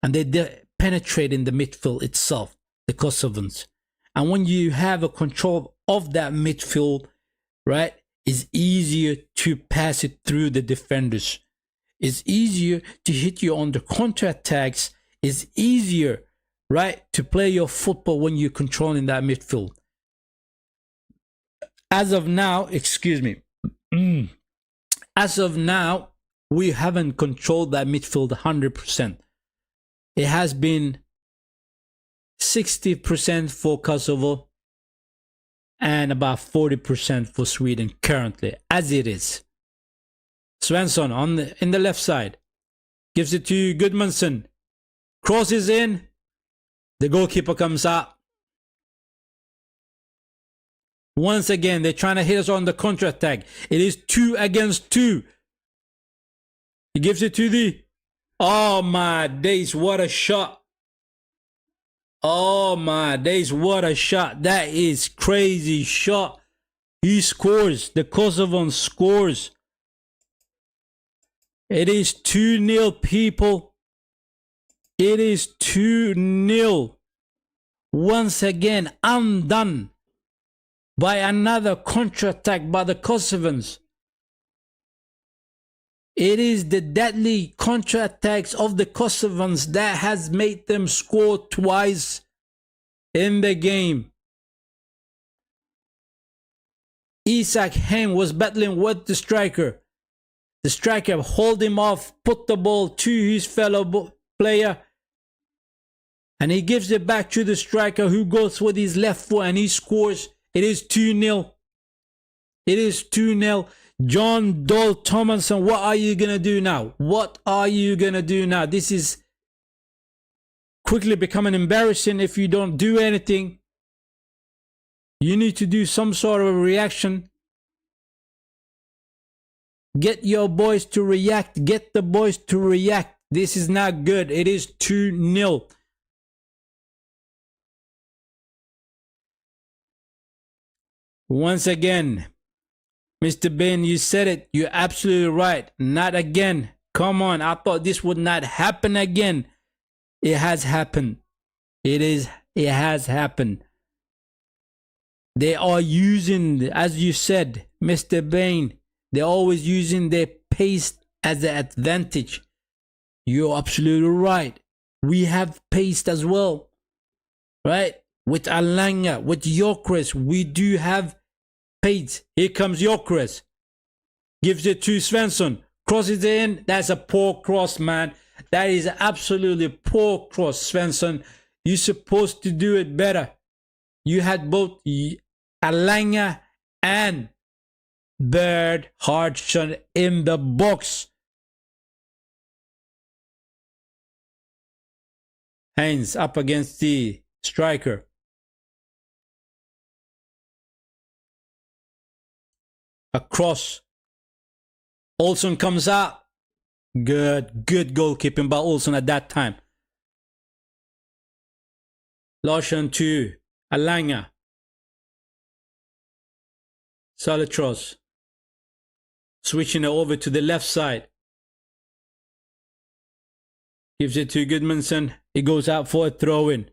A: And they're penetrating the midfield itself, the Kosovans. And when you have a control of that midfield, right, it's easier to pass it through the defenders. It's easier to hit you on the counter-attacks. It's easier, right, to play your football when you're controlling that midfield. As of now, as of now, we haven't controlled that midfield 100%. It has been 60% for Kosovo and about 40% for Sweden currently, as it is. Svensson in the left side gives it to Gudmundsson. Crosses in. The goalkeeper comes out. Once again, they're trying to hit us on the counter-attack. It is 2 against 2. He gives it to the... Oh my days, what a shot. Oh my days, what a shot. That is crazy shot. He scores. The Kosovan scores. It is 2-0, people. It is 2-0. Once again, undone by another counter-attack by the Kosovans. It is the deadly counter-attacks of the Kosovans that has made them score twice in the game. Isak Hem was battling with the striker. The striker hold him off, put the ball to his fellow player, and he gives it back to the striker who goes with his left foot and he scores. It is 2-0. It is 2-0. John Dole Thomason, what are you going to do now? What are you going to do now? This is quickly becoming embarrassing if you don't do anything. You need to do some sort of a reaction. Get your boys to react. Get the boys to react. This is not good. It is 2-0. Once again, Mr. Ben, you said it. You're absolutely right. Not again. Come on. I thought this would not happen again. It has happened. It has happened. They are using, as you said, Mr. Bain, they're always using their pace as an advantage. You're absolutely right. We have pace as well. Right? With Alanga, with Gyökeres, we do have pace. Here comes Gyökeres. Gives it to Svensson. Crosses it in. That's a poor cross, man. That is absolutely poor cross, Svensson. You're supposed to do it better. You had both Alanga and Bird Hodgson in the box. Haynes up against the striker. A cross. Olsen comes out. Good goalkeeping by Olsen at that time. Larsson to Alanga. Salitros. Switching it over to the left side. Gives it to Goodmanson. He goes out for a throw-in.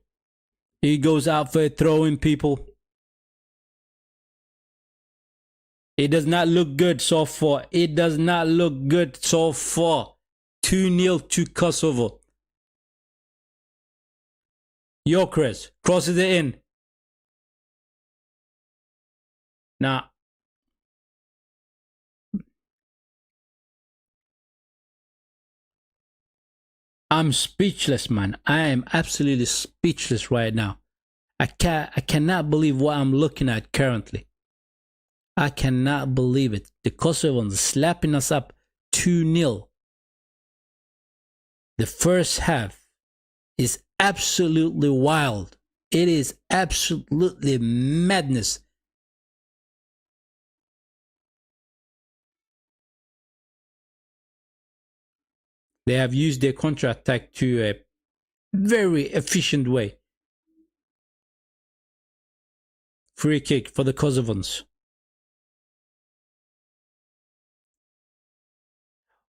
A: He goes out for a throw-in, people. It does not look good so far. It does not look good so far. 2-0 to Kosovo. Gyökeres crosses it in. Now, I'm speechless, man. I am absolutely speechless right now. I cannot believe what I'm looking at currently. I cannot believe it. The Kosovans slapping us up 2-0. The first half is absolutely wild. It is absolutely madness. They have used their counter-attack to a very efficient way. Free kick for the Kosovans.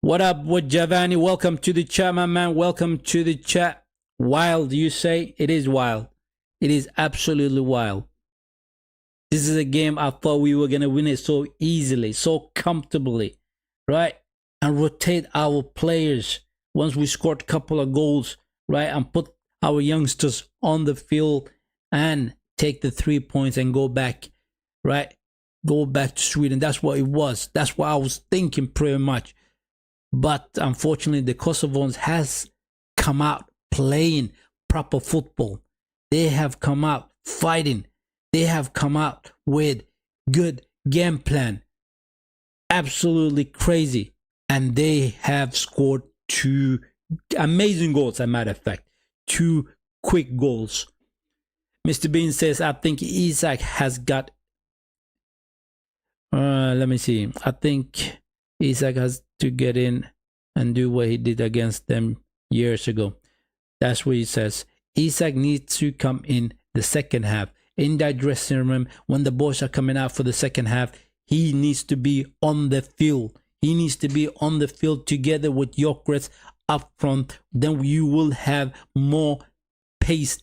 A: What up with Giovanni? Welcome to the chat, my man. Welcome to the chat. Wild, you say? It is wild. It is absolutely wild. This is a game I thought we were going to win it so easily, so comfortably, right? And rotate our players once we scored a couple of goals, right? And put our youngsters on the field and take the 3 points and go back, right? Go back to Sweden. That's what it was. That's what I was thinking pretty much. But unfortunately, the Kosovans has come out playing proper football. They have come out fighting. They have come out with good game plan. Absolutely crazy. And they have scored 2 amazing goals, as a matter of fact. 2 quick goals. Mr. Bean says, I think Isak has got... let me see. I think Isak has to get in and do what he did against them years ago. That's what he says. Isak needs to come in the second half. In that dressing room, when the boys are coming out for the second half, he needs to be on the field. He needs to be on the field together with Gyökeres up front. Then you will have more pace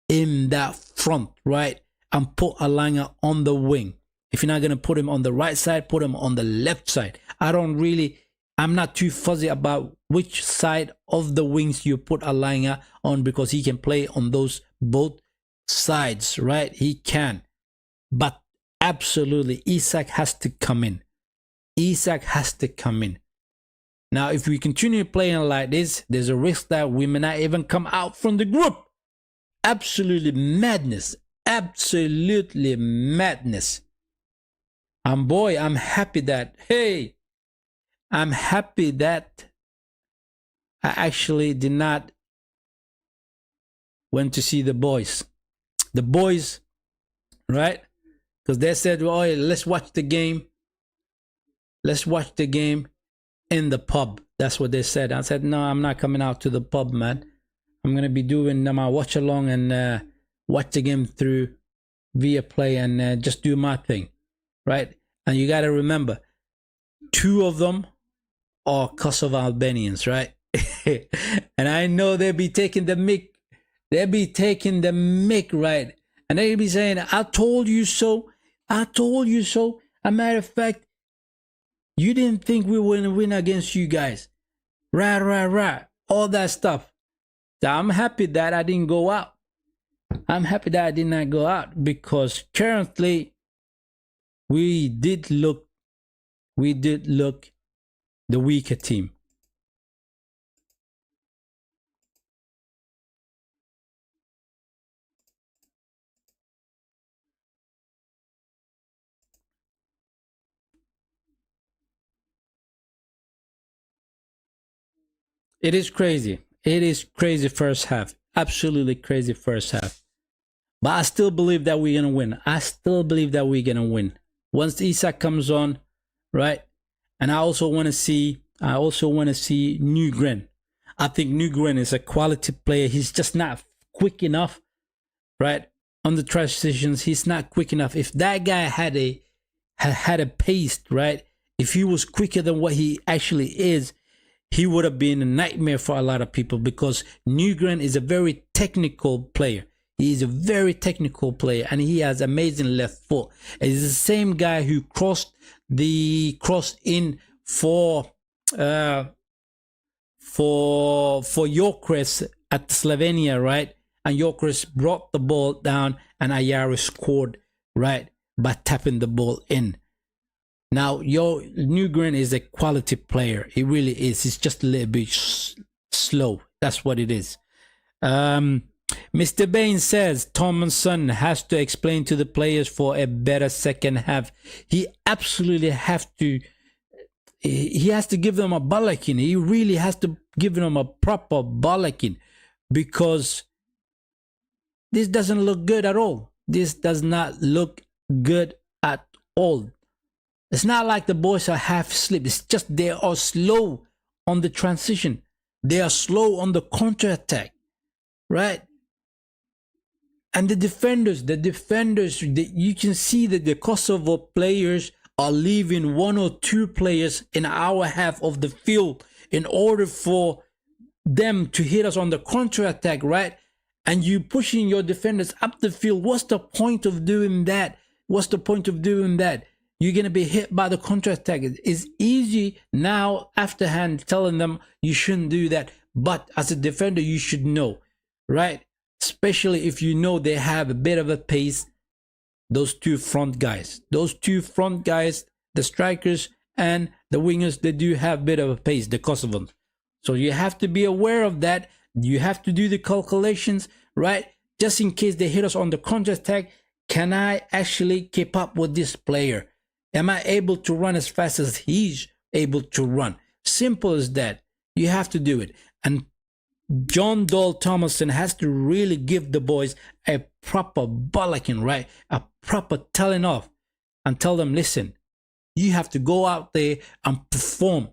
A: in that front, right? And put Alanga on the wing. If you're not going to put him on the right side, put him on the left side. I'm not too fuzzy about which side of the wings you put Alanga on, because he can play on those both sides, right? He can. But absolutely, Isak has to come in. Isak has to come in. Now, if we continue playing like this, there's a risk that we may not even come out from the group. Absolutely madness. Absolutely madness. And boy, I'm happy that, hey, I'm happy that I actually did not went to see the boys. The boys, right? Because they said, oh, let's watch the game. Let's watch the game in the pub. That's what they said. I said, no, I'm not coming out to the pub, man. I'm going to be doing my watch along and watch the game through via play and just do my thing, right? And you got to remember, 2 of them are Kosovo Albanians, right? And I know they'll be taking the mic. They'll be taking the mic, right? And they'll be saying, I told you so. I told you so. A matter of fact, you didn't think we were going to win against you guys. Right. All that stuff. So I'm happy that I didn't go out. I'm happy that I did not go out, because currently we did look the weaker team. It is crazy. It is crazy first half. absolutely crazy first half. But I still believe that we're gonna win. I still believe that we're gonna win. Once Isak comes on, right? And I also want to see Nygren. I think Nygren is a quality player. He's just not quick enough, right? On the transitions, he's not quick enough. If that guy had a pace, right? If he was quicker than what he actually is, he would have been a nightmare for a lot of people, because Nygren is a very technical player. He is a very technical player, and he has amazing left foot. He's the same guy who crossed in for Gyökeres at Slovenia, right? And Gyökeres brought the ball down, and Ayara scored, right, by tapping the ball in. Now, your Nygren is a quality player. He really is. He's just a little bit slow. That's what it is. Mr. Bain says Thompson has to explain to the players for a better second half. He absolutely has to. He has to give them a bollocking. He really has to give them a proper bollocking, because this doesn't look good at all. This does not look good at all. It's not like the boys are half asleep. It's just they are slow on the transition. They are slow on the counter-attack, right? And the defenders, you can see that the Kosovo players are leaving one or two players in our half of the field in order for them to hit us on the counter-attack, right? And you pushing your defenders up the field. What's the point of doing that? What's the point of doing that? You're going to be hit by the counter-attack. It's easy now, afterhand, telling them you shouldn't do that. But as a defender, you should know, right? Especially if you know they have a bit of a pace. Those two front guys, the strikers and the wingers, they do have a bit of a pace, the Kosovans. So you have to be aware of that. You have to do the calculations, right? Just in case they hit us on the counter-attack, can I actually keep up with this player? Am I able to run as fast as he's able to run? Simple as that. You have to do it. And John Dahl Thomason has to really give the boys a proper bollocking, right? A proper telling off, and tell them, listen, you have to go out there and perform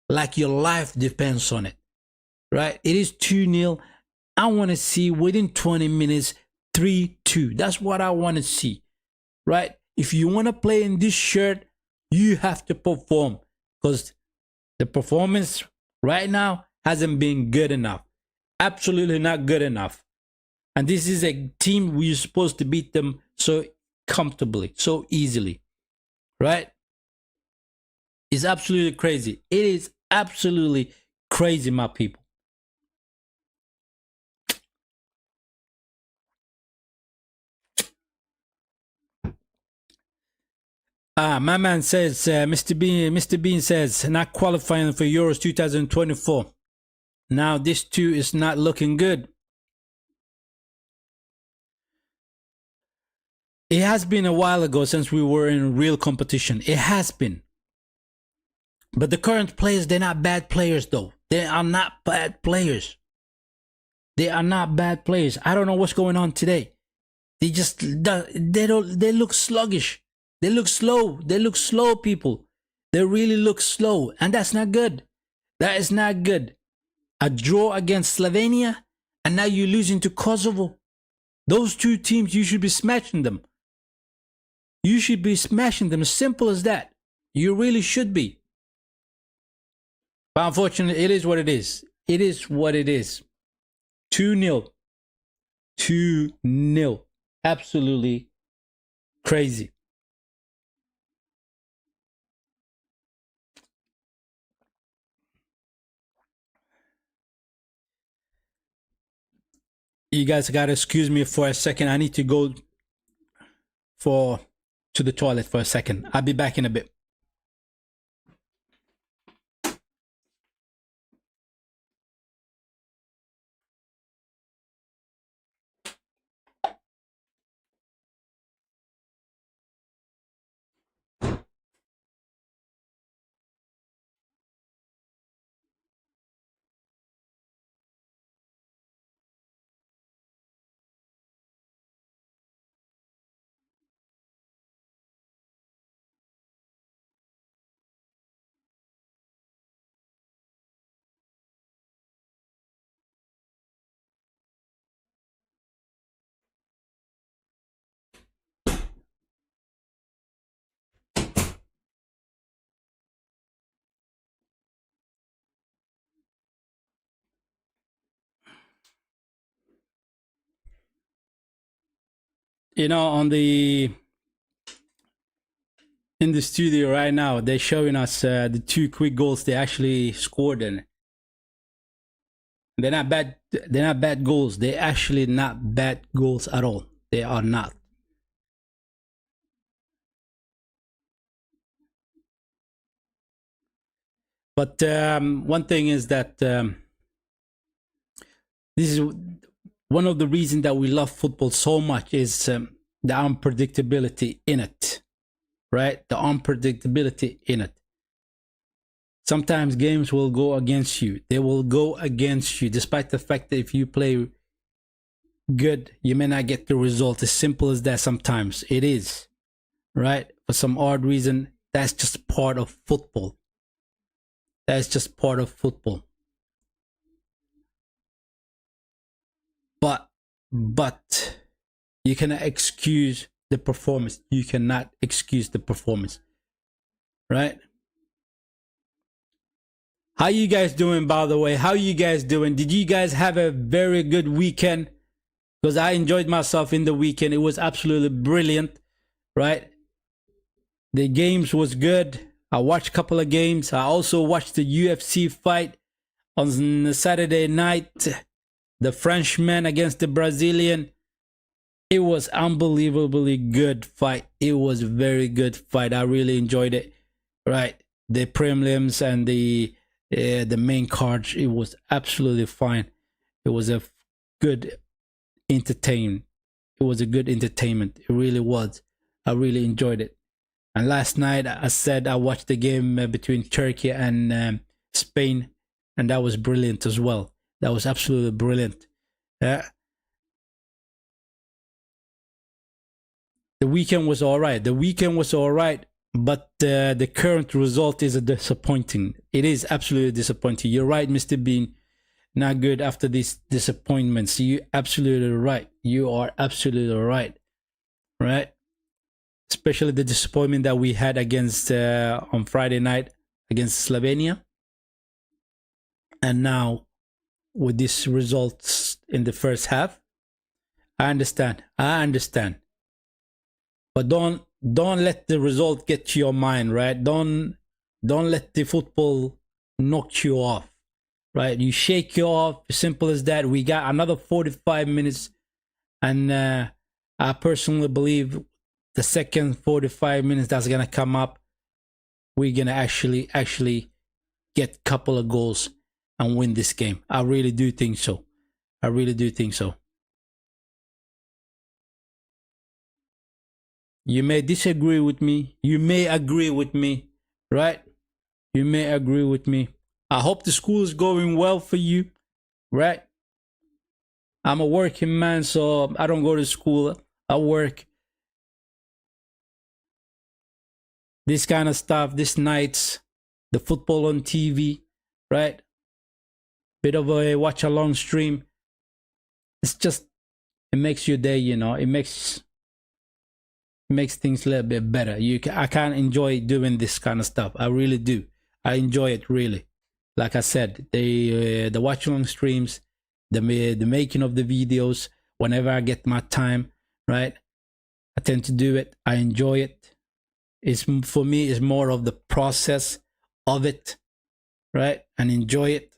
A: like your life depends on it, right? It is 2-0. I want to see within 20 minutes 3-2. That's what I want to see, right? If you want to play in this shirt, you have to perform, because the performance right now hasn't been good enough. Absolutely not good enough. And this is a team we're supposed to beat them so comfortably, so easily, right? It's absolutely crazy. It is absolutely crazy, my people. My man says, Mr. Bean says, not qualifying for Euros 2024. Now this too is not looking good. It has been a while ago since we were in real competition. It has been. But the current players, they're not bad players though. They are not bad players. They are not bad players. I don't know what's going on today. They look sluggish. They look slow. They look slow, people. They really look slow. And that's not good. That is not good. A draw against Slovenia, and now you're losing to Kosovo. Those two teams, you should be smashing them. You should be smashing them. As simple as that. You really should be. But unfortunately, it is what it is. It is what it is. 2-0. 2-0. Absolutely crazy. You guys gotta excuse me for a second. I need to go to the toilet for a second. I'll be back in a bit. You know, on the in the studio right now, they're showing us the 2 quick goals they actually scored in. They're not bad. They're not bad goals. They're actually not bad goals at all. They are not. But one thing is that this is one of the reasons that we love football so much is the unpredictability in it, right? The unpredictability in it. Sometimes games will go against you. They will go against you, despite the fact that if you play good, you may not get the result. As simple as that sometimes. It is, right? For some odd reason, that's just part of football. That's just part of football. But you cannot excuse the performance. You cannot excuse the performance, right? How you guys doing, by the way? How you guys doing? Did you guys have a very good weekend? Because I enjoyed myself in the weekend. It was absolutely brilliant, right? The games was good. I watched a couple of games. I also watched the UFC fight on Saturday night. The Frenchman against the Brazilian. It was unbelievably good fight. It was a very good fight. I really enjoyed it. Right, the prelims and the main card. It was absolutely fine. It was a good entertainment. It was a good entertainment. It really was. I really enjoyed it. And last night, I said I watched the game between Turkey and Spain, and that was brilliant as well. That was absolutely brilliant. The weekend was all right. The weekend was all right, but the current result is disappointing. It is absolutely disappointing. You're right, Mr. Bean. Not good after these disappointments. You're absolutely right. You are absolutely right. Right? Especially the disappointment that we had against on Friday night against Slovenia. And now with these results in the first half, I understand. But don't let the result get to your mind, right? Don't let the football knock you off, right? You shake you off. Simple as that. We got another 45 minutes, and I personally believe the second 45 minutes that's gonna come up, we're gonna actually get a couple of goals and win this game. I really do think so. I really do think so. You may disagree with me. You may agree with me, right? You may agree with me. I hope the school is going well for you, right? I'm a working man, so I don't go to school. I work. This kind of stuff, this nights, the football on TV, right? Bit of a watch along stream. It's just, it makes your day, you know. It makes things a little bit better. I can't enjoy doing this kind of stuff. I really do. I enjoy it really. Like I said, the watch along streams, the making of the videos. Whenever I get my time, right, I tend to do it. I enjoy it. It's, for me, it's more of the process of it, right, and enjoy it.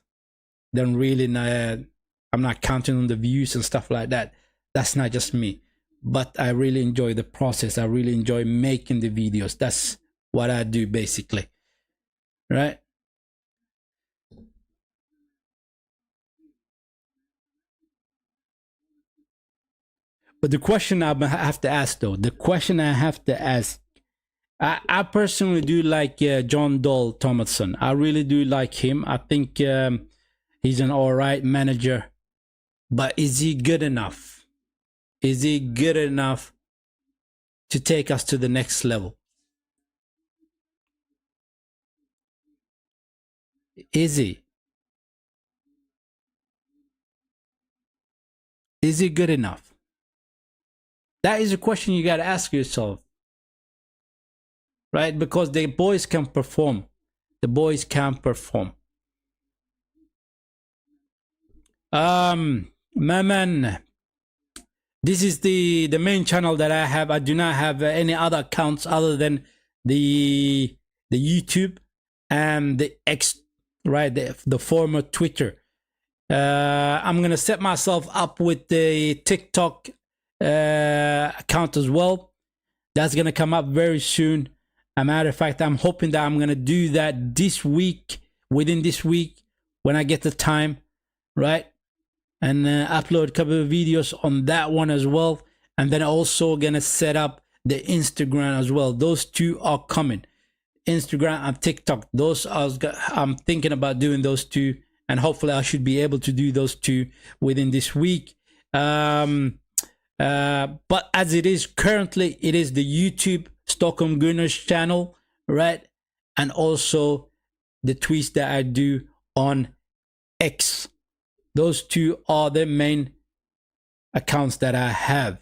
A: Than really, I'm not counting on the views and stuff like that. That's not just me. But I really enjoy the process. I really enjoy making the videos. That's what I do basically, right? But the question I have to ask, though, I personally do like John Dole Thomason. I really do like him. I think he's an all right manager. But is he good enough? Is he good enough to take us to the next level? Is he? Is he good enough? That is a question you got to ask yourself, right? Because the boys can perform. The boys can perform. My man, This is the main channel that I have. I do not have any other accounts other than the YouTube and the X, right? The former Twitter. I'm gonna set myself up with the TikTok account as well. That's gonna come up very soon. As a matter of fact, I'm hoping that I'm gonna do that this week, within this week, when I get the time, right? And upload a couple of videos on that one as well. And then also gonna set up the Instagram as well. Those two are coming. Instagram and TikTok. Those are, I'm thinking about doing those two, and hopefully I should be able to do those two within this week. But as it is currently, it is the YouTube StockholmGooner's channel, right? And also the tweets that I do on X. Those two are the main accounts that I have,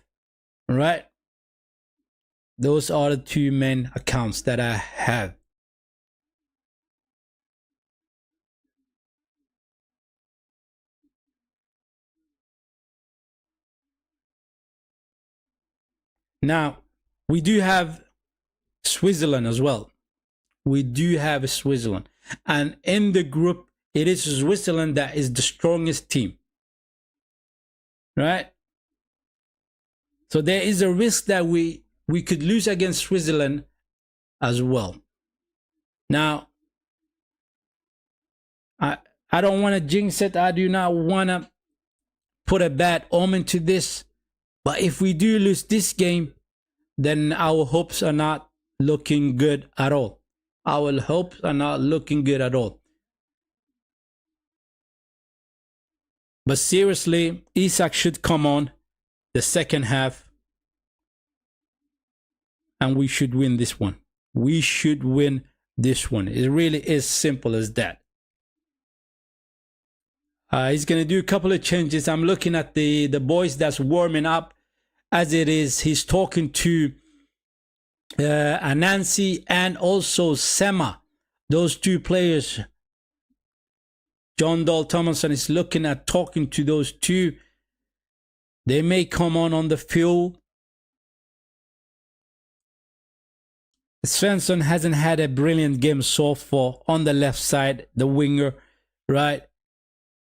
A: right? Those are the two main accounts that I have. Now, we do have Switzerland as well. We do have Switzerland. And in the group, it is Switzerland that is the strongest team, right? So there is a risk that we could lose against Switzerland as well. Now, I don't want to jinx it. I do not want to put a bad omen to this. But if we do lose this game, then our hopes are not looking good at all. Our hopes are not looking good at all. But seriously, Isak should come on the second half, and we should win this one. We should win this one. It really is simple as that. He's going to do a couple of changes. I'm looking at the boys that's warming up. As it is, he's talking to Anansi and also Sema. Those two players. John Dahl Thomason is looking at talking to those two. They may come on the field. Svensson hasn't had a brilliant game so far on the left side, the winger, right?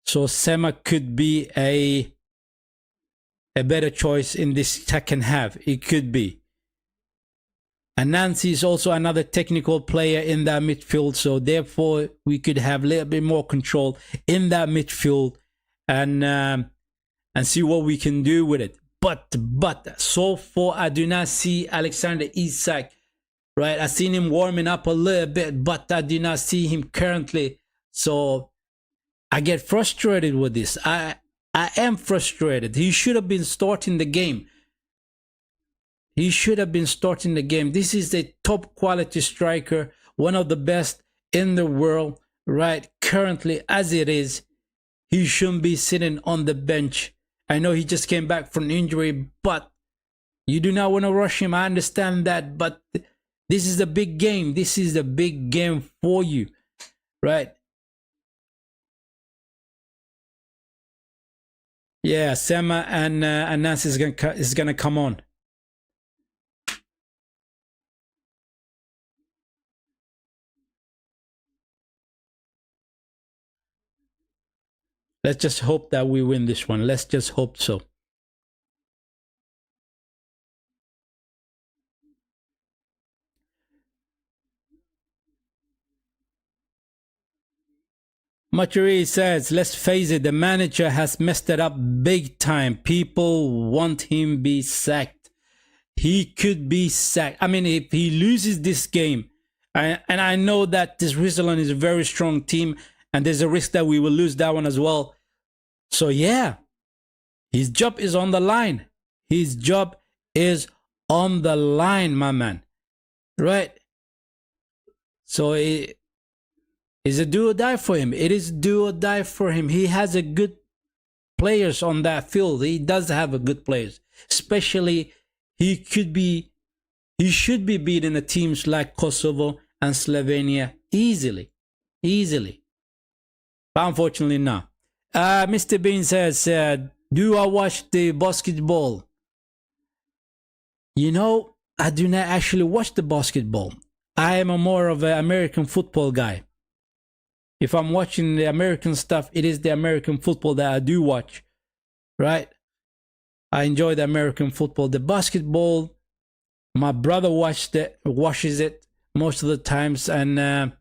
A: So Sema could be a better choice in this second half. It could be. And Nancy is also another technical player in that midfield, so therefore we could have a little bit more control in that midfield and see what we can do with it. But so far I do not see Alexander Isak, right? I've seen him warming up a little bit, but I do not see him currently. So I get frustrated with this. I am frustrated. He should have been starting the game. He should have been starting the game. This is a top quality striker, one of the best in the world, right? Currently, as it is, he shouldn't be sitting on the bench. I know he just came back from injury, but you do not want to rush him. I understand that, but this is a big game. This is a big game for you, right? Yeah, Sema and Nas is gonna come on. Let's just hope that we win this one. Let's just hope so. Maturi says, let's face it, the manager has messed it up big time. People want him be sacked. He could be sacked. I mean, if he loses this game, and I know that this Switzerland is a very strong team, and there's a risk that we will lose that one as well. So yeah, his job is on the line. His job is on the line, my man. Right? So it is a do or die for him. It is do or die for him. He has a good players on that field. He does have a good players. Especially he should be beating the teams like Kosovo and Slovenia easily. But unfortunately, no. Mr. Bean says, do I watch the basketball? You know, I do not actually watch the basketball. I am a more of an American football guy. If I'm watching the American stuff, it is the American football that I do watch, right? I enjoy the American football. The basketball, my brother watches it most of the times, and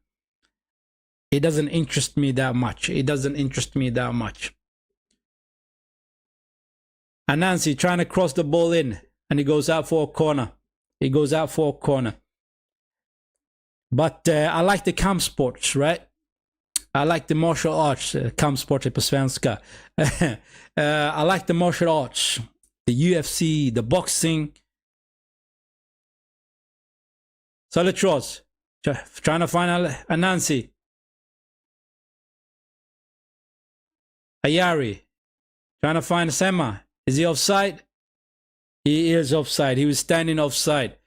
A: it doesn't interest me that much. It doesn't interest me that much. And Nancy trying to cross the ball in, and he goes out for a corner. He goes out for a corner. But I like the kampsports, right? I like the martial arts. Kampsport på svenska. I like the martial arts. The UFC, the boxing. Salut, trying to find a Nancy. Ayari. Trying to find Sema. Is he offside? He is offside. He was standing offside.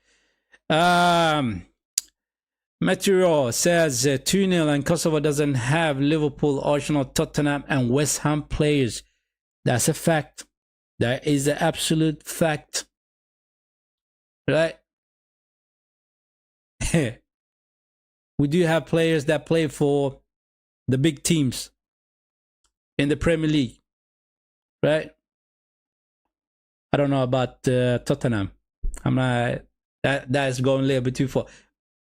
A: Meteor says 2-0 and Kosovo doesn't have Liverpool, Arsenal, Tottenham and West Ham players. That's a fact. That is an absolute fact. Right? We do have players that play for the big teams in the Premier League. Right? I don't know about Tottenham. I'm not. That is going a little bit too far.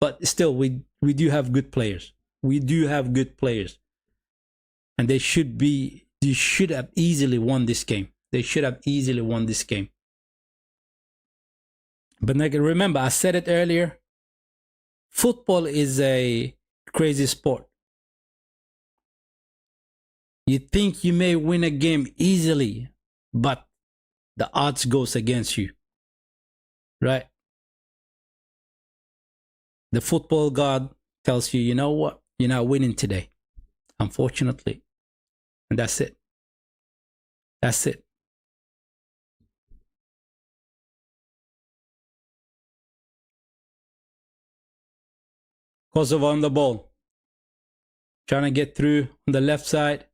A: But still, we do have good players. We do have good players, and they should have easily won this game. They should have easily won this game. But remember, I said it earlier. Football is a crazy sport. You think you may win a game easily, but the odds goes against you, right? The football god tells you, you know what? You're not winning today, unfortunately. And that's it. That's it. Kosovo on the ball. Trying to get through on the left side.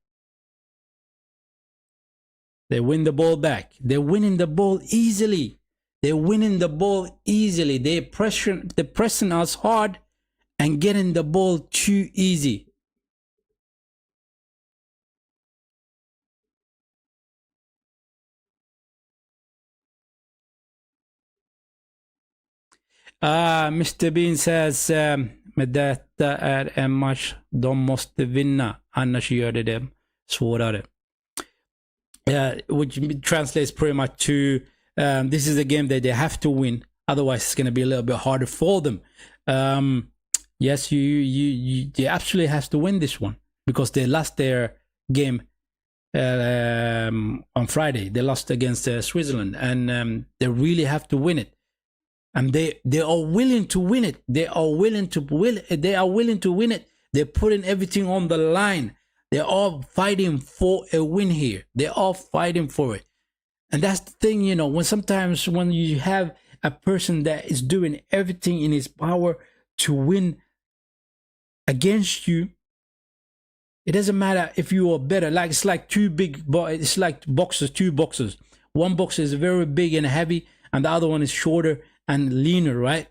A: They win the ball back. They're winning the ball easily. They're winning the ball easily. They're pressing us hard and getting the ball too easy. Mr Bean says med detta är en match de måste vinna, annars gör det svårare. Which translates pretty much to this is a game that they have to win, otherwise it's going to be a little bit harder for them. Yes, they absolutely have to win this one because they lost their game on Friday. They lost against Switzerland, and they really have to win it. And they are willing to win it. They are willing to win it. They're putting everything on the line. They're all fighting for a win here. They're all fighting for it. And that's the thing, you know, when you have a person that is doing everything in his power to win against you, it doesn't matter if you are better. Like it's like two boxers. One boxer is very big and heavy, and the other one is shorter and leaner, right?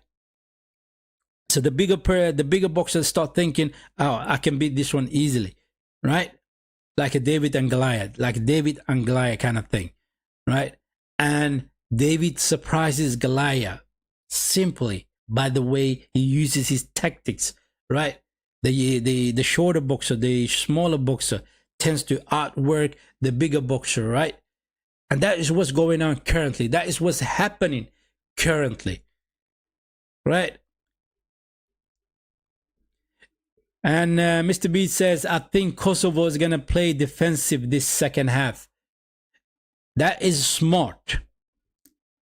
A: So the bigger boxers start thinking, oh, I can beat this one easily, right? Like a David and Goliath kind of thing, right? And David surprises Goliath simply by the way he uses his tactics, right? The shorter boxer, the smaller boxer tends to outwork the bigger boxer, right? And that is what's going on currently. That is what's happening currently, right? And Mr. B says, I think Kosovo is going to play defensive this second half. That is smart.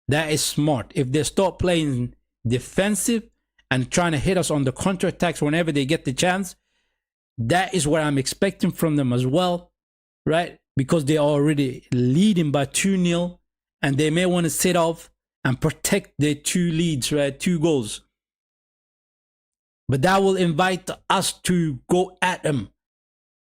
A: That is smart. If they start playing defensive and trying to hit us on the counterattacks whenever they get the chance, that is what I'm expecting from them as well, right? Because they are already leading by 2-0, and they may want to sit off and protect their two leads, right? 2 goals. But that will invite us to go at them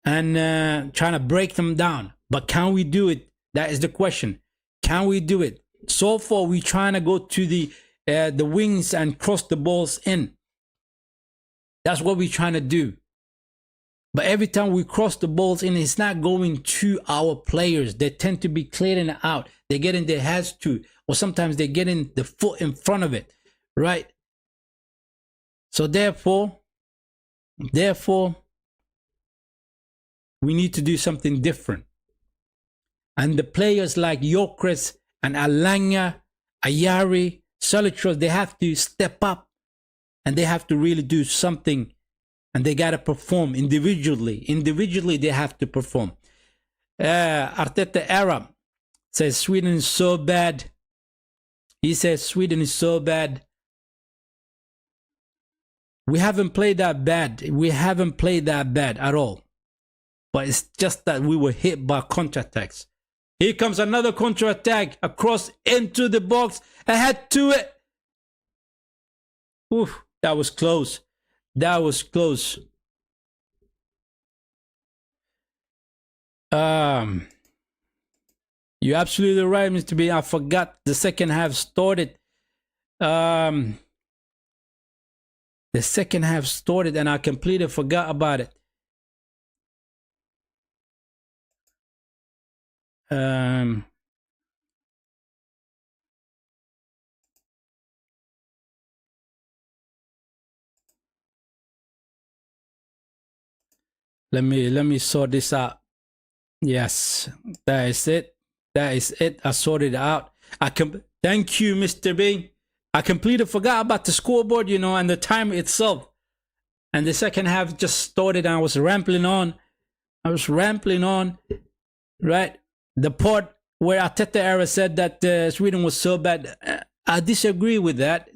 A: and trying to break them down. But can we do it? That is the question. Can we do it? So far, we're trying to go to the wings and cross the balls in. That's what we're trying to do. But every time we cross the balls in, it's not going to our players. They tend to be clearing it out. They're getting their heads to, or sometimes they're getting the foot in front of it, right? So therefore, we need to do something different. And the players like Gyökeres and Alanya, Ayari, Solitros, they have to step up and they have to really do something. And they got to perform individually. Individually, they have to perform. Arteta Arab says Sweden is so bad. He says Sweden is so bad. We haven't played that bad. We haven't played that bad at all. But it's just that we were hit by counterattacks. Here comes another counterattack across into the box. Ahead to it. Oof, that was close. That was close. You're absolutely right, Mr. B. I forgot the second half started. The second half started and I completely forgot about it. Let me sort this out. Yes, that is it. That is it. I sorted it out. Thank you, Mr. B. I completely forgot about the scoreboard, you know, and the time itself. And the second half just started and I was rambling on. Right? The part where Arteta era said that Sweden was so bad, I disagree with that.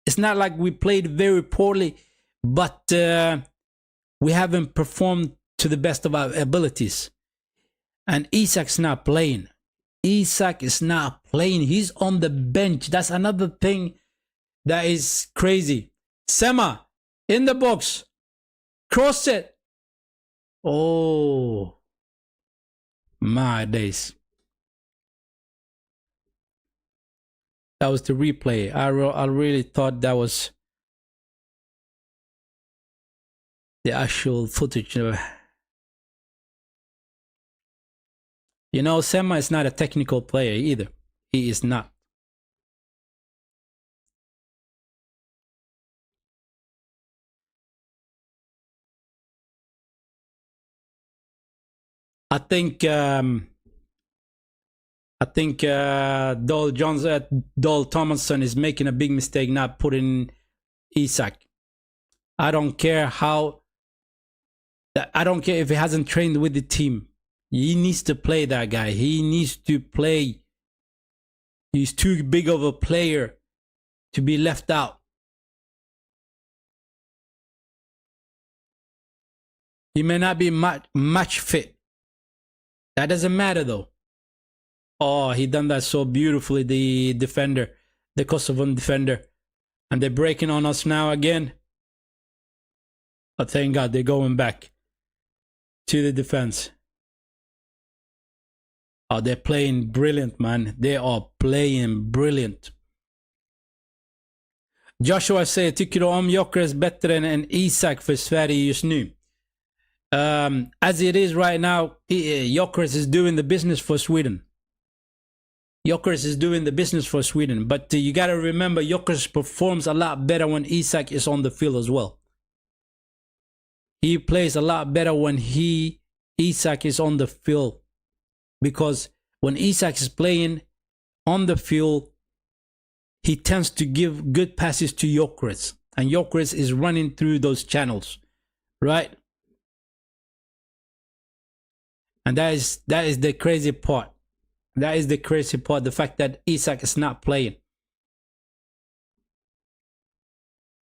A: It's not like we played very poorly, but we haven't performed to the best of our abilities. And Isak's not playing. Isak is not playing. He's on the bench. That's another thing that is crazy. Sema in the box. Cross it. Oh, my days. That was the replay. I really thought that was the actual footage. You know, Sema is not a technical player either. He is not. I think Dole Thomason is making a big mistake not putting Isak. I don't care if he hasn't trained with the team. He needs to play that guy. He needs to play. He's too big of a player to be left out. He may not be match fit. That doesn't matter though. Oh, he done that so beautifully, the defender, the Kosovan defender. And they're breaking on us now again. But thank God they're going back to the defense. Oh, they're playing brilliant, man. They are playing brilliant. Joshua säger, tycker du om Gyökeres bättre än Isak för Sverige just nu? As it is right now, Gyökeres is doing the business for Sweden. Gyökeres is doing the business for Sweden. But you got to remember, Gyökeres performs a lot better when Isak is on the field as well. He plays a lot better when Isak is on the field. Because when Isak is playing on the field, he tends to give good passes to Gyökeres. And Gyökeres is running through those channels. Right? And that is the crazy part. That is the crazy part. The fact that Isak is not playing.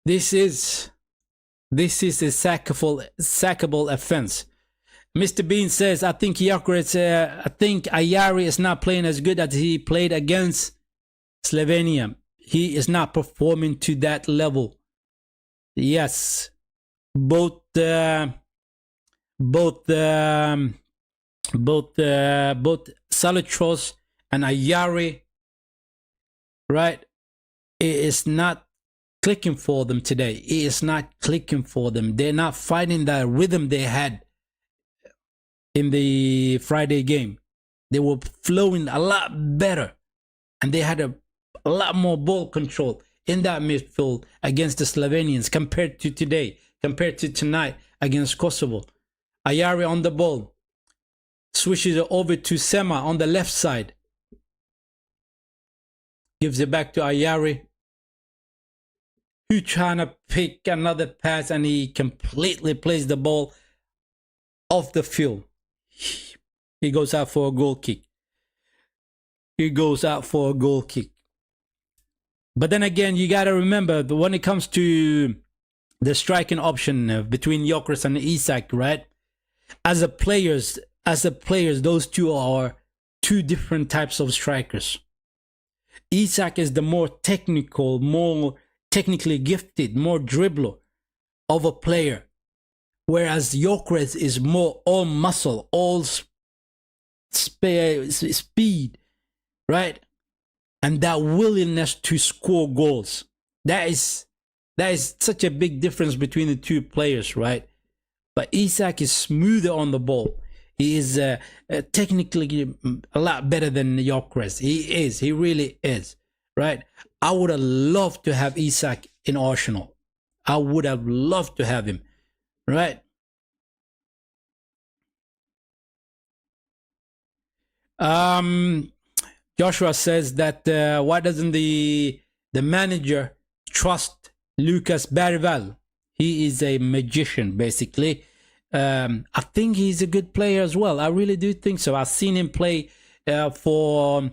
A: This is a sackable offense. Mr. Bean says, I think Ayari is not playing as good as he played against Slovenia. He is not performing to that level. Yes, both Solitros and Ayari right? It is not clicking for them today. It is not clicking for them. They're not finding that rhythm they had in the Friday game. They were flowing a lot better, and they had a lot more ball control in that midfield against the Slovenians compared to today, compared to tonight against Kosovo. Ayari on the ball, switches it over to Sema on the left side, gives it back to Ayari, who trying to pick another pass, and he completely plays the ball off the field. He goes out for a goal kick. He goes out for a goal kick. But then again, you got to remember that when it comes to the striking option between Gyökeres and Isak, right? As a players, those two are two different types of strikers. Isak is the more technical, more technically gifted, more dribbler of a player, whereas Gyökeres is more all muscle, all speed, right? And that willingness to score goals. That is such a big difference between the two players, right? But Isak is smoother on the ball. He is technically a lot better than Gyökeres. He really is, right? I would have loved to have Isak in Arsenal. I would have loved to have him, right? Joshua says that why doesn't the manager trust Lucas Bergvall? He is a magician, basically. I think he's a good player as well. I really do think so. I've seen him play for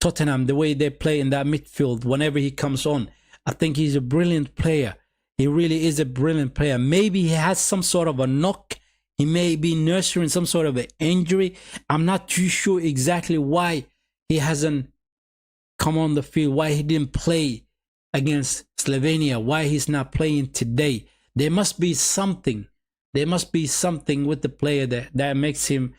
A: Tottenham, the way they play in that midfield whenever he comes on. I think he's a brilliant player. He really is a brilliant player. Maybe he has some sort of a knock. He may be nurturing some sort of an injury. I'm not too sure exactly why he hasn't come on the field, why he didn't play against Slovenia, why he's not playing today. There must be something. There must be something with the player that makes him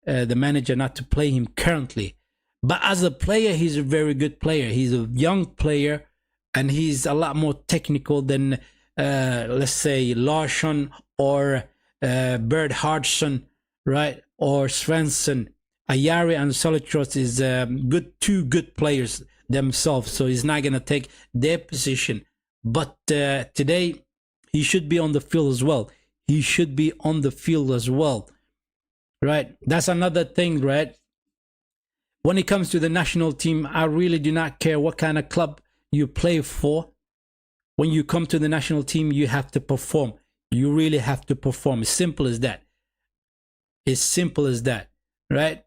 A: the manager not to play him currently. But as a player, he's a very good player. He's a young player, and he's a lot more technical than, let's say, Larsson or Bert Hardsson, right? Or Svensson. Ayari and Solitros is two good players themselves, so he's not going to take their position. But today, he should be on the field as well. He should be on the field as well, right? That's another thing, right? When it comes to the national team, I really do not care what kind of club you play for. When you come to the national team, you have to perform. You really have to perform. It's simple as that. It's simple as that, right?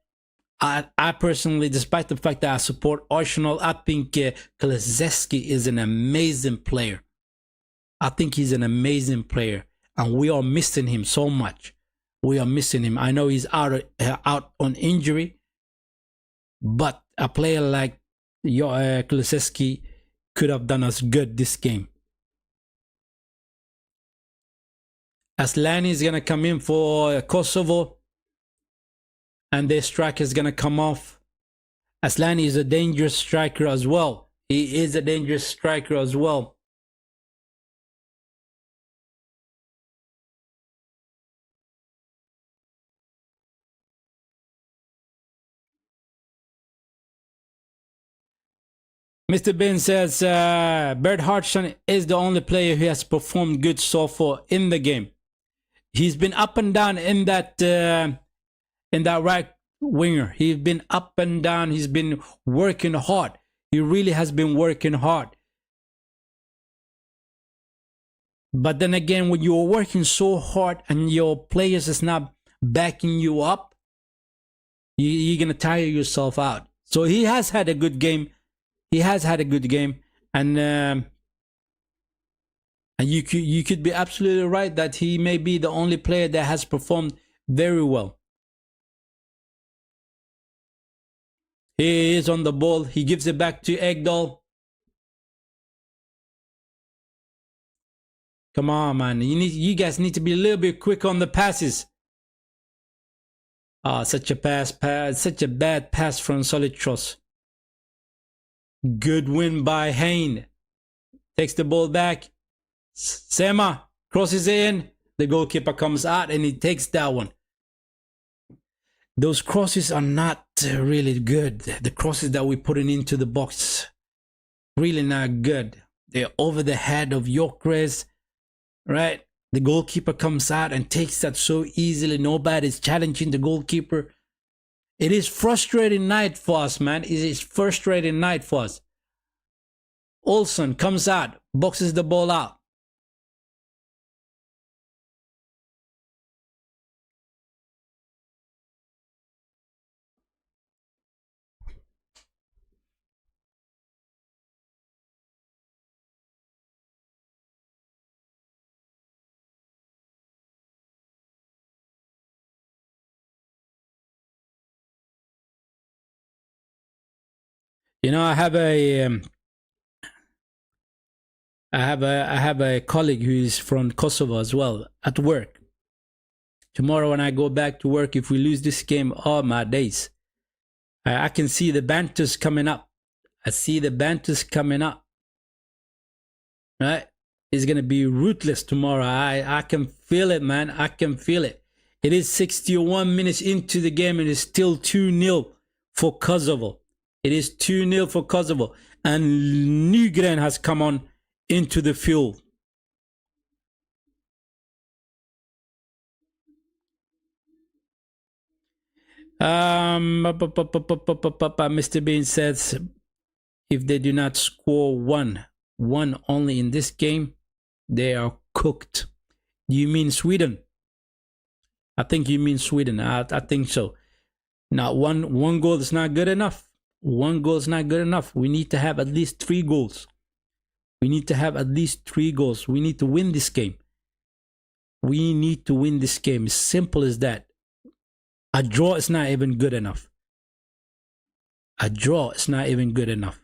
A: I personally, despite the fact that I support Arsenal, I think Kulusevski is an amazing player. I think he's an amazing player, and we are missing him so much. We are missing him. I know he's out on injury, but a player like Kulusevski could have done us good this game. Aslani is going to come in for Kosovo, and their striker is going to come off. Aslani is a dangerous striker as well. He is a dangerous striker as well. Mr. Bin says Bert Hardsson is the only player who has performed good so far in the game. He's been up and down in that right winger. He's been up and down. He's been working hard. He really has been working hard. But then again, when you're working so hard and your players is not backing you up, you're going to tire yourself out. So he has had a good game. He has had a good game. And you could be absolutely right that he may be the only player that has performed very well. He is on the ball. He gives it back to Ekdal. Come on, man. You guys need to be a little bit quick on the passes. Such a bad pass from Solitros. Good win by Hain. Takes the ball back. Sema crosses in. The goalkeeper comes out and he takes that one. Those crosses are not really good. The crosses that we're putting into the box, really not good. They're over the head of Gyökeres, right? The goalkeeper comes out and takes that so easily. Nobody's challenging the goalkeeper. It is frustrating night for us, man. It is frustrating night for us. Olsen comes out, boxes the ball out. You know, I have a colleague who is from Kosovo as well at work. Tomorrow when I go back to work, if we lose this game, oh my days. I can see the banters coming up. I see the banters coming up. Right? It's going to be ruthless tomorrow. I can feel it, man. I can feel it. It is 61 minutes into the game and it's still 2-0 for Kosovo. It is 2-0 for Kosovo. And Nygren has come on into the field. Mr. Bean says, if they do not score one only in this game, they are cooked. You mean Sweden? I think you mean Sweden. I think so. Now, one goal is not good enough. One goal is not good enough. We need to have at least 3 goals. We need to have at least 3 goals. We need to win this game. We need to win this game. As simple as that. A draw is not even good enough. A draw is not even good enough.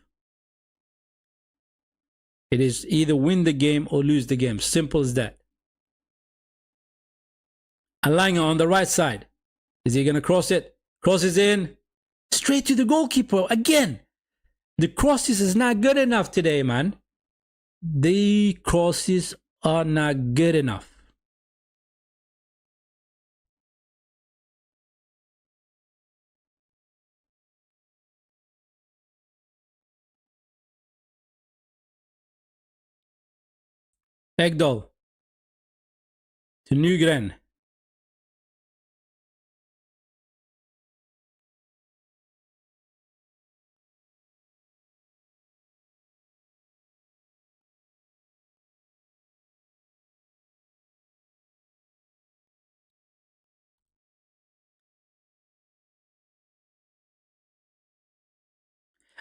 A: It is either win the game or lose the game. Simple as that. Alanga on the right side. Is he going to cross it? Crosses in. Straight to the goalkeeper again. The crosses is not good enough today, man. The crosses are not good enough. Ekdal to Nygren.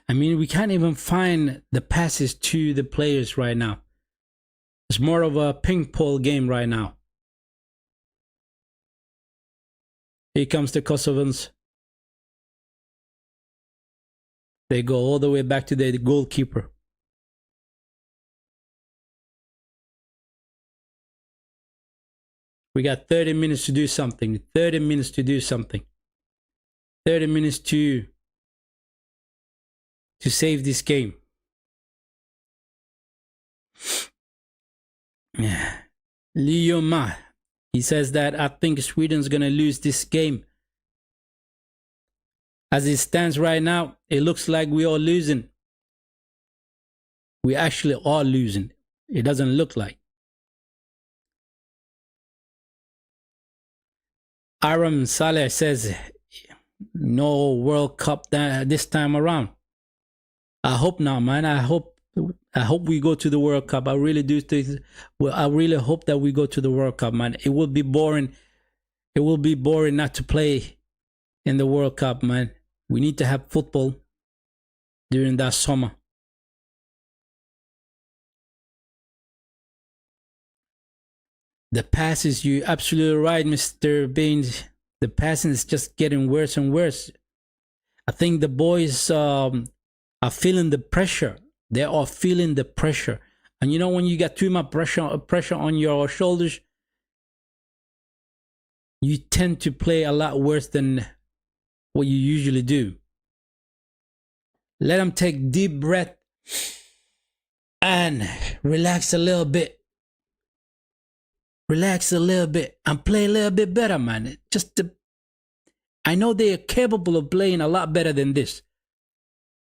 A: I mean, we can't even find the passes to the players right now. It's more of a ping pong game right now. Here comes the Kosovans. They go all the way back to the goalkeeper. We got 30 minutes to do something. 30 minutes to do something. 30 minutes to save this game. Leo Ma, he says that I think Sweden's gonna lose this game. As it stands right now, it looks like we are losing. We actually are losing. It doesn't look like. Aram Saleh says no World Cup this time around. I hope not, man. I hope we go to the World Cup. I really do think. Well, I really hope that we go to the World Cup, man. It will be boring. It will be boring not to play in the World Cup, man. We need to have football during that summer. The passes, you absolutely right, Mr. Baines. The passing is just getting worse and worse. I think the boys are feeling the pressure. They are feeling the pressure. And you know, when you got too much pressure on your shoulders, you tend to play a lot worse than what you usually do. Let them take deep breath and relax a little bit. Relax a little bit and play a little bit better, man. I know they are capable of playing a lot better than this.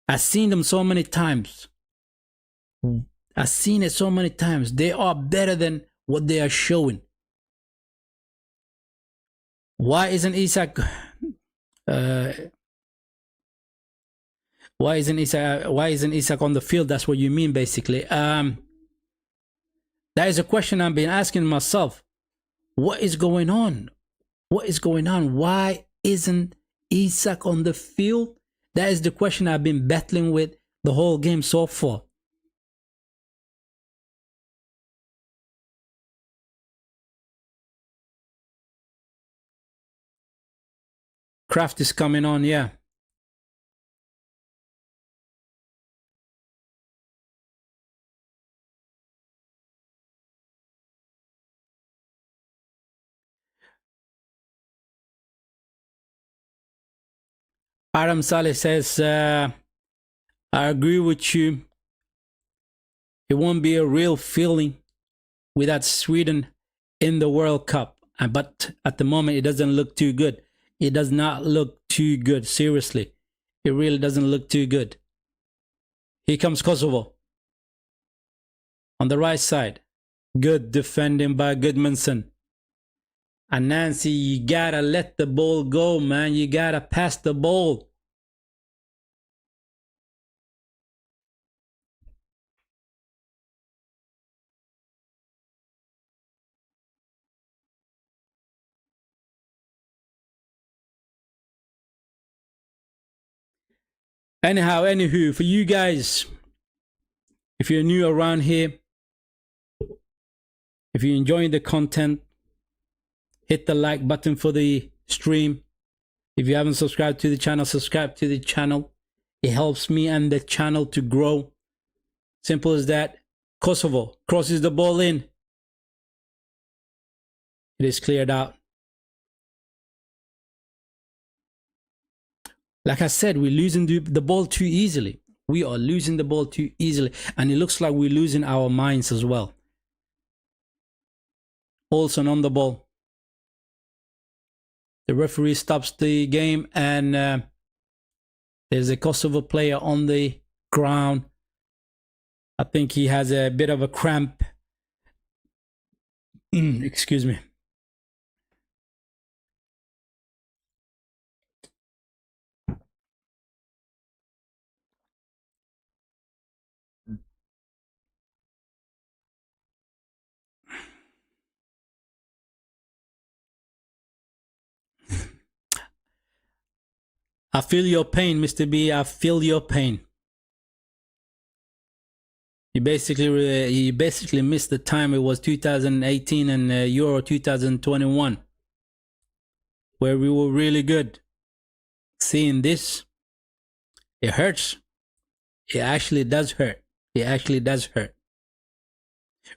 A: I've seen them so many times. I've seen it so many times. They are better than what they are showing. Why isn't Isak? Why isn't Isak on the field? That's what you mean, basically. That is a question I've been asking myself. What is going on? What is going on? Why isn't Isak on the field? That is the question I've been battling with the whole game so far. Kraft is coming on, yeah. Adam Saleh says, I agree with you. It won't be a real feeling without Sweden in the World Cup. But at the moment, it doesn't look too good. It does not look too good, seriously. It really doesn't look too good. Here comes Kosovo. On the right side. Good defending by Goodmanson. And Nancy, you gotta let the ball go, man. You gotta pass the ball. Anywho, for you guys, if you're new around here, if you're enjoying the content, hit the like button for the stream. If you haven't subscribed to the channel, subscribe to the channel. It helps me and the channel to grow. Simple as that. Kosovo crosses the ball in. It is cleared out. Like I said, we're losing the ball too easily. We are losing the ball too easily. And it looks like we're losing our minds as well. Olsen on the ball. The referee stops the game and there's a Kosovo player on the ground. I think he has a bit of a cramp. Excuse me. I feel your pain, Mr. B. I feel your pain. You basically missed the time it was 2018 and Euro 2021, where we were really good. Seeing this, it hurts. It actually does hurt. It actually does hurt.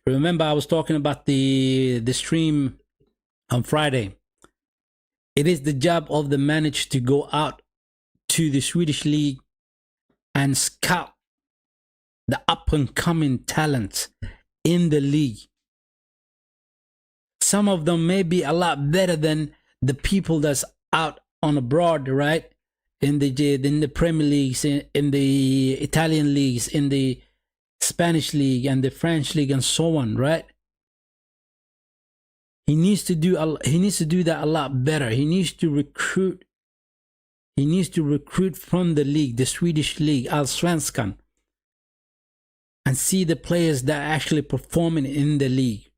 A: Remember, I was talking about the stream on Friday. It is the job of the manager to go out to the Swedish league and scout the up and coming talents in the league. Some of them may be a lot better than the people that's out on abroad, right? In the Premier Leagues, in the Italian leagues, in the Spanish league and the French league and so on, right? He needs to do that a lot better. He needs to recruit. He needs to recruit from the league, the Swedish league, Allsvenskan, and see the players that are actually performing in the league.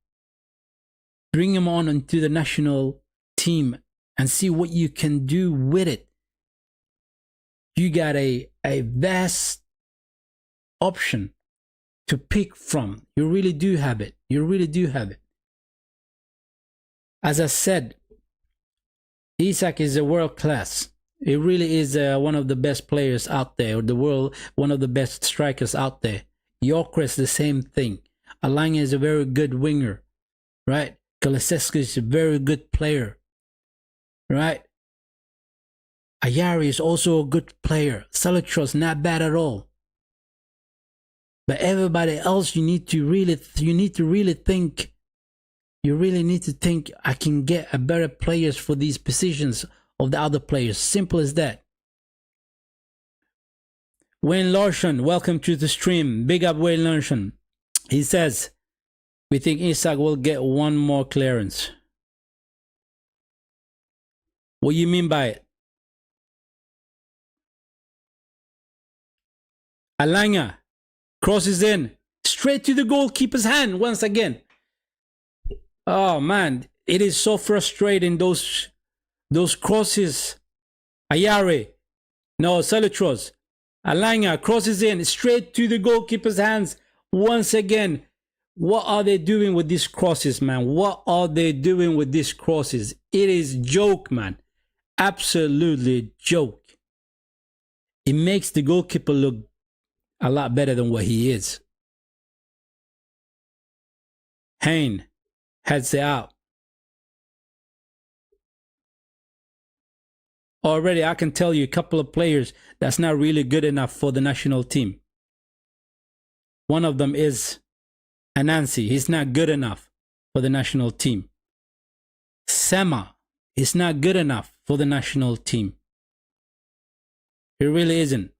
A: Bring them on into the national team and see what you can do with it. You got a vast option to pick from. You really do have it. You really do have it. As I said, Isak is a world class. He really is one of the best players out there, or the world, one of the best strikers out there. Gyökeres, the same thing. Alanya is a very good winger, right? Kulusevski is a very good player, right? Ayari is also a good player. Salutros not bad at all. But everybody else, you need to really think. You really need to think. I can get a better players for these positions of the other players. Simple as that. Wayne Larson, welcome to the stream. Big up Wayne Larson. He says, we think Isak will get one more clearance. What do you mean by it? Alanga crosses in straight to the goalkeeper's hand once again. Oh man, it is so frustrating, those crosses. Ayare, no, Salutros. Alanga crosses in straight to the goalkeeper's hands once again. What are they doing with these crosses, man? What are they doing with these crosses? It is joke, man. Absolutely joke. It makes the goalkeeper look a lot better than what he is. Hayne heads it out. Already, I can tell you a couple of players that's not really good enough for the national team. One of them is Anansi. He's not good enough for the national team. Sema is not good enough for the national team. He really isn't.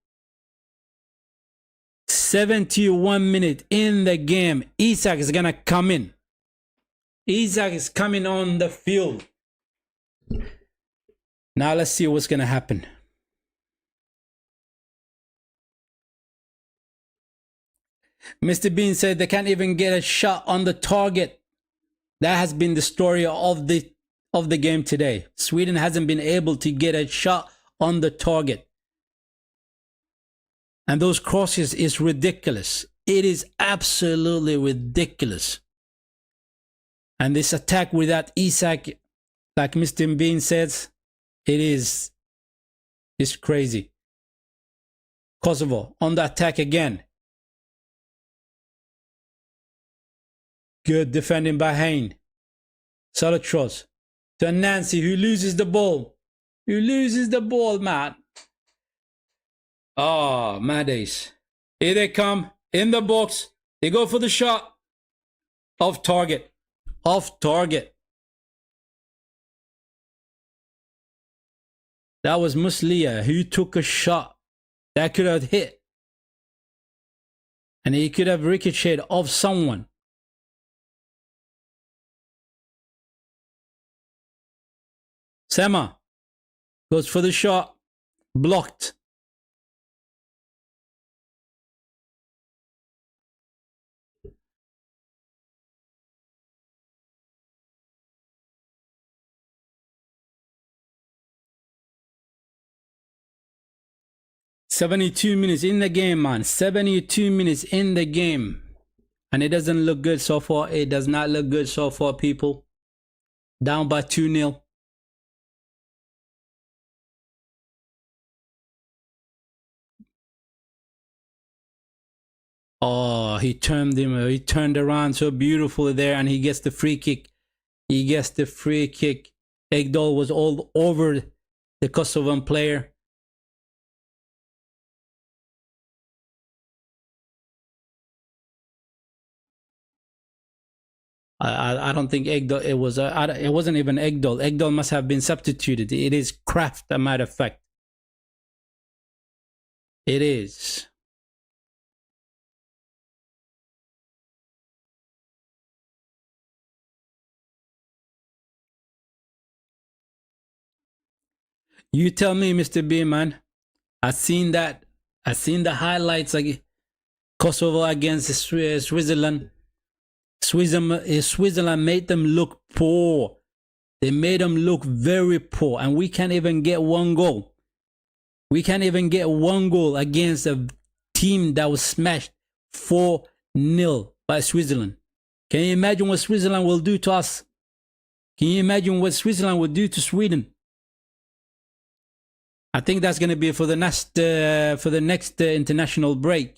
A: 71 minutes in the game. Isak is going to come in. Isak is coming on the field. Now let's see what's going to happen. Mr. Bean said they can't even get a shot on the target. That has been the story of the game today. Sweden hasn't been able to get a shot on the target. And those crosses is ridiculous. It is absolutely ridiculous. And this attack without Isak, like Mr. Bean says, it's crazy. Kosovo on the attack again. Good defending by Hayne. Salutros to Nancy, who loses the ball. Who loses the ball, man. Oh, my days. Here they come in the box. They go for the shot. Off target. Off target. That was Muslia who took a shot that could have hit. And he could have ricocheted off someone. Sema goes for the shot. Blocked. "72 minutes in the game, man. 72 minutes in the game. And it doesn't look good so far. It does not look good so far, people. Down by 2-0. Oh, he turned around so beautifully there, and he gets the free kick. He gets the free kick. Ekdal was all over the Kosovan player. I don't think Ekdal, it wasn't even Ekdal. Ekdal must have been substituted. It is Kraft, a matter of fact. It is. You tell me, Mr. B, man. I seen that. I seen the highlights, like Kosovo against Switzerland. Switzerland made them look poor. They made them look very poor, and we can't even get one goal. We can't even get one goal against a team that was smashed 4-0 by Switzerland. Can you imagine what Switzerland will do to us? Can you imagine what Switzerland will do to Sweden? I think that's going to be for the next international break,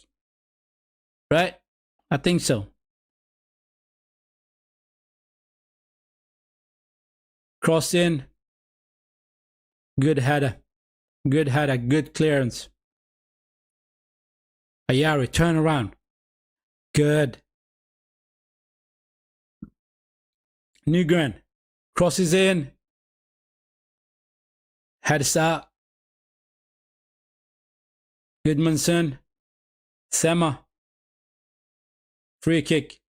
A: right? I think so. Cross in. Good header. Good header, good clearance. Ayari, turn around. Good. Nygren crosses in. Heads out. Goodmanson. Sema. Free kick.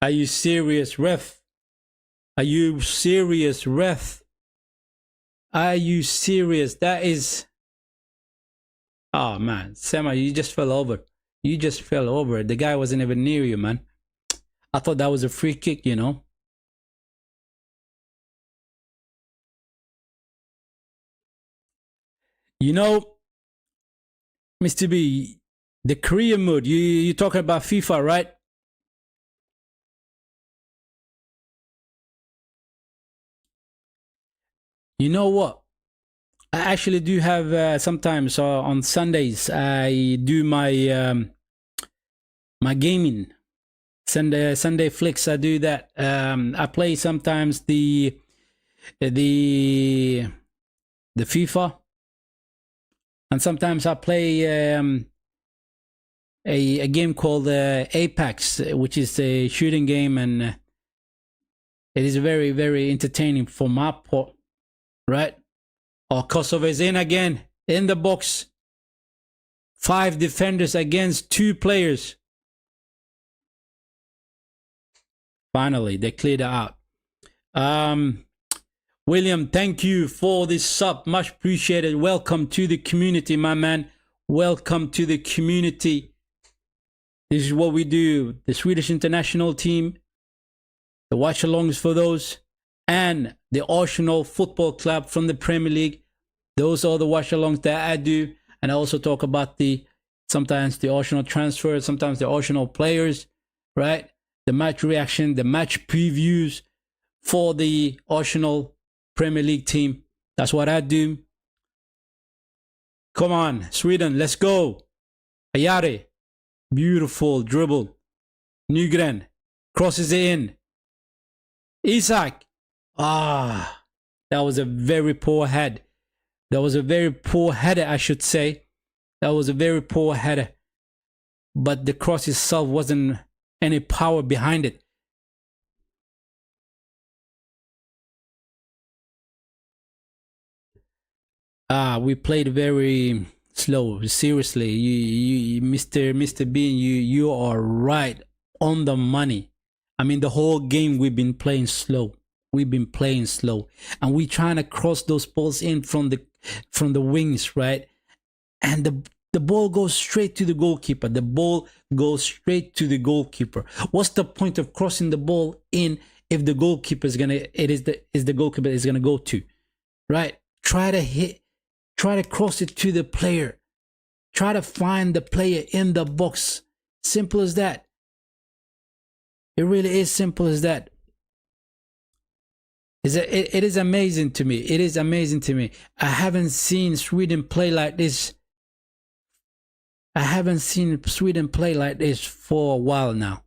A: Are you serious, ref? Are you serious, ref? Are you serious? That is... Oh, man. Sema, you just fell over. You just fell over. The guy wasn't even near you, man. I thought that was a free kick, you know. You know, Mr. B, the career mode, you talking about FIFA, right? You know what? I actually do have sometimes on Sundays I do my gaming. Sunday flicks. I do that. I play sometimes the FIFA, and sometimes I play a game called Apex, which is a shooting game, and it is very, very entertaining for my part, right? Oh, Kosovo is in again, in the box. 5 defenders against 2 players. Finally, they cleared it out. William, thank you for this sub. Much appreciated. Welcome to the community, my man. Welcome to the community. This is what we do. The Swedish international team, the watch-alongs for those, and the Arsenal Football Club from the Premier League. Those are the watch-alongs that I do. And I also talk about sometimes the Arsenal transfers, sometimes the Arsenal players, right? The match reaction, the match previews for the Arsenal Premier League team. That's what I do. Come on, Sweden, let's go. Ayari, beautiful dribble. Nygren crosses it in. Isak. That was a very poor head. That was a very poor header, I should say. That was a very poor header. But the cross itself wasn't any power behind it. We played very slow. Seriously, you Mr. Bean, you are right on the money. I mean, the whole game we've been playing slow. We've been playing slow, and we trying to cross those balls in from the wings, right? And the ball goes straight to the goalkeeper. The ball goes straight to the goalkeeper. What's the point of crossing the ball in if the goalkeeper is the goalkeeper is gonna go to, right? Try to cross it to the player. Try to find the player in the box. Simple as that. It really is simple as that. It is amazing to me. It is amazing to me. I haven't seen Sweden play like this. I haven't seen Sweden play like this for a while now.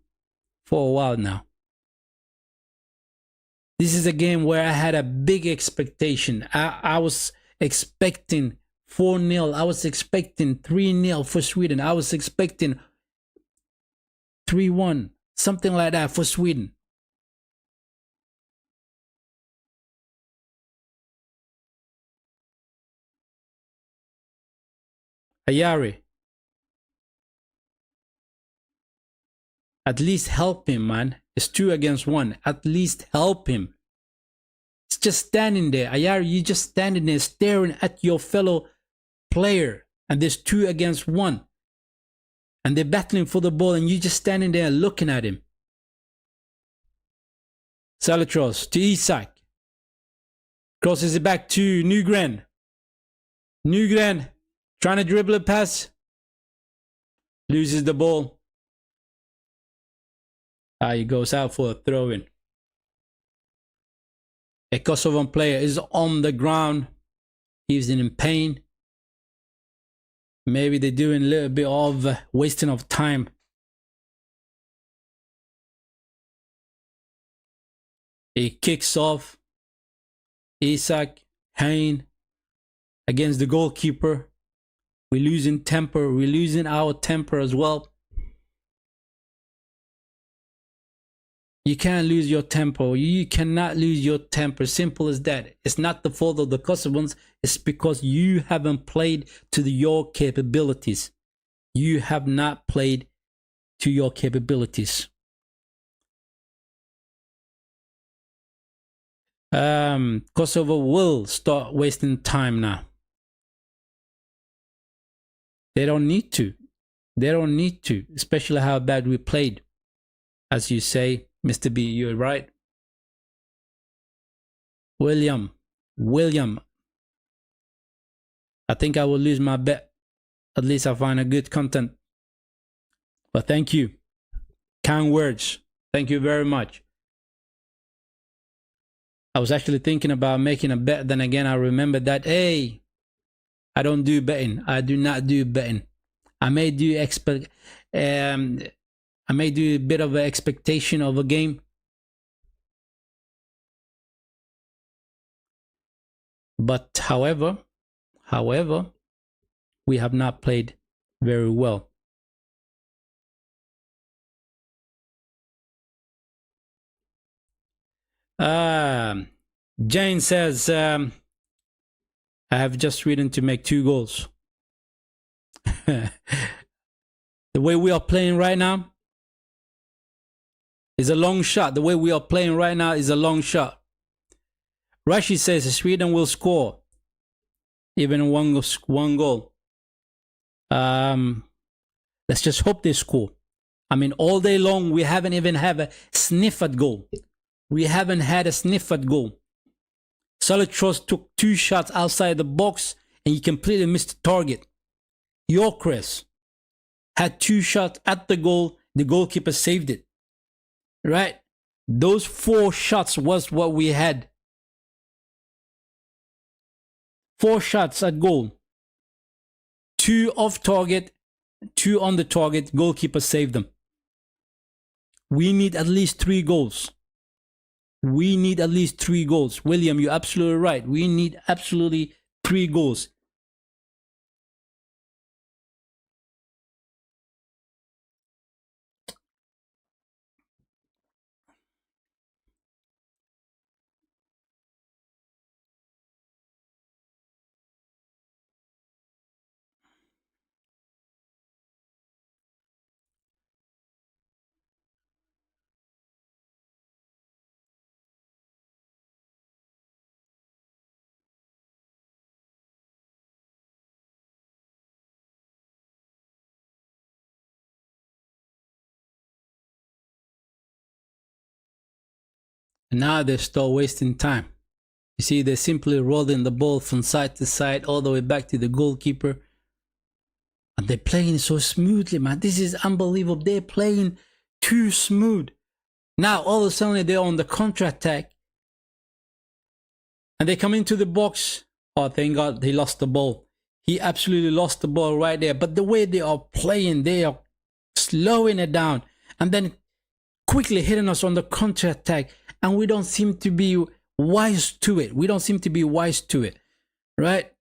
A: This is a game where I had a big expectation. I was expecting 4-0. I was expecting 3-0 for Sweden. I was expecting 3-1. Something like that for Sweden. Ayari. At least help him, man. It's 2 against 1. At least help him. It's just standing there. Ayari, you just standing there staring at your fellow player. And there's 2 against 1. And they're battling for the ball and you just standing there looking at him. Salatros to Isak. Crosses it back to Nygren. Nygren trying to dribble a pass. Loses the ball. He goes out for a throw-in. A Kosovan player is on the ground. He's in pain. Maybe they're doing a little bit of wasting of time. He kicks off. Isak, Hein, against the goalkeeper. We're losing temper. We're losing our temper as well. You can't lose your temper. You cannot lose your temper. Simple as that. It's not the fault of the Kosovans. It's because you haven't played to your capabilities. You have not played to your capabilities. Kosovo will start wasting time now. They don't need to. They don't need to, especially how bad we played. As you say, Mr. B, you're right. William, I think I will lose my bet. At least I find a good content. But thank you. Kind words. Thank you very much. I was actually thinking about making a bet. Then again, I remembered that, hey, I don't do betting. I do not do betting. I may do a bit of an expectation of a game. But however, we have not played very well. Jane says, I have just written to make 2 goals. The way we are playing right now is a long shot. The way we are playing right now is a long shot. Rashi says Sweden will score even one goal. Let's just hope they score. I mean, all day long, we haven't even had a sniff at goal. We haven't had a sniff at goal. Solitros took 2 shots outside the box and he completely missed the target. Yorkres had 2 shots at the goal. The goalkeeper saved it. Right? Those 4 shots was what we had. 4 shots at goal. 2 off target, 2 on the target. Goalkeeper saved them. We need at least 3 goals. We need at least 3 goals. William, you're absolutely right. We need absolutely 3 goals. Now they start wasting time. You see, they're simply rolling the ball from side to side all the way back to the goalkeeper. And they're playing so smoothly, man. This is unbelievable. They're playing too smooth. Now, all of a sudden, they're on the counter-attack. And they come into the box. Oh, thank God, he lost the ball. He absolutely lost the ball right there. But the way they are playing, they are slowing it down. And then quickly hitting us on the counter-attack. And we don't seem to be wise to it. We don't seem to be wise to it. Right?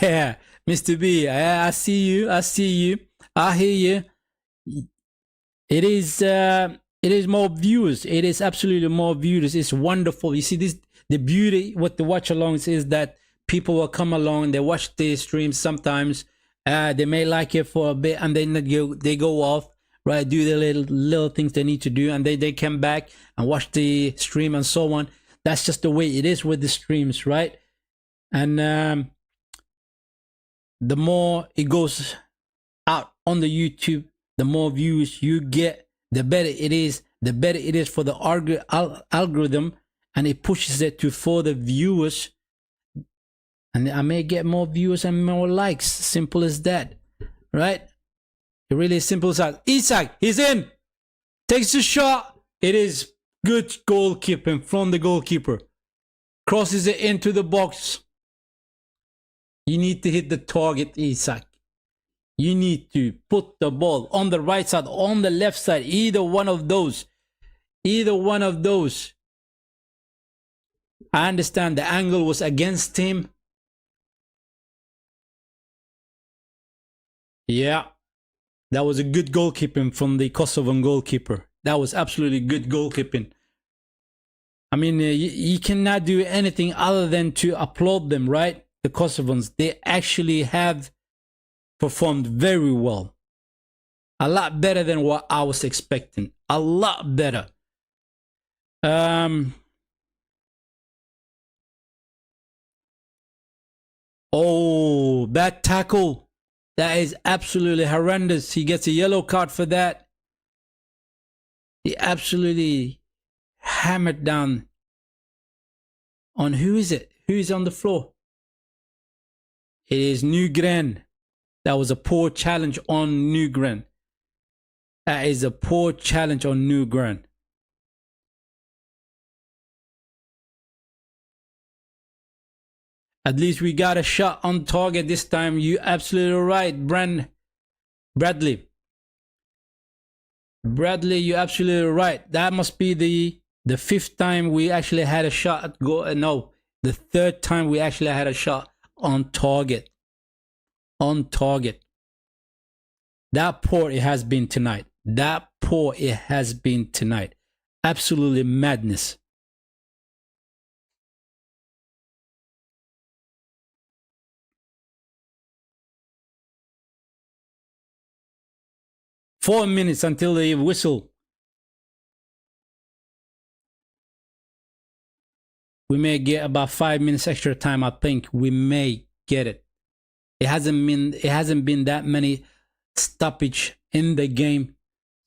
A: Yeah, Mr. B, I see you. I see you. I hear you. It is more views. It is absolutely more views. It's wonderful. You see this, the beauty with the watch alongs is that people will come along, they watch the streams sometimes. They may like it for a bit and then they go off, right? Do the little things they need to do, and they come back and watch the stream and so on. That's just the way it is with the streams, right? And the more it goes out on the YouTube, the more views you get, the better it is. The better it is for the algorithm, and it pushes it to further viewers. And I may get more viewers and more likes. Simple as that, right? It really is simple as that. Isak, he's in. Takes the shot. It is good goalkeeping from the goalkeeper. Crosses it into the box. You need to hit the target, Isak. You need to put the ball on the right side, on the left side, either one of those. Either one of those. I understand the angle was against him. Yeah, that was a good goalkeeping from the Kosovan goalkeeper. That was absolutely good goalkeeping. I mean, you cannot do anything other than to applaud them, right? The Kosovans, they actually have performed very well. A lot better than what I was expecting. A lot better. Oh, that tackle. That is absolutely horrendous. He gets a yellow card for that. He absolutely hammered down on who is it? Who is on the floor? It is Nygren. That was a poor challenge on Nygren. That is a poor challenge on Nygren. At least we got a shot on target this time. You absolutely right, Bradley. Bradley, you're absolutely right. That must be the fifth time we actually had a shot at goal. No, the third time we actually had a shot on target. On target. That poor it has been tonight. That poor it has been tonight. Absolutely madness. Four minutes until the whistle. We may get about 5 minutes extra time. I think we may get it. It hasn't been that many stoppage in the game,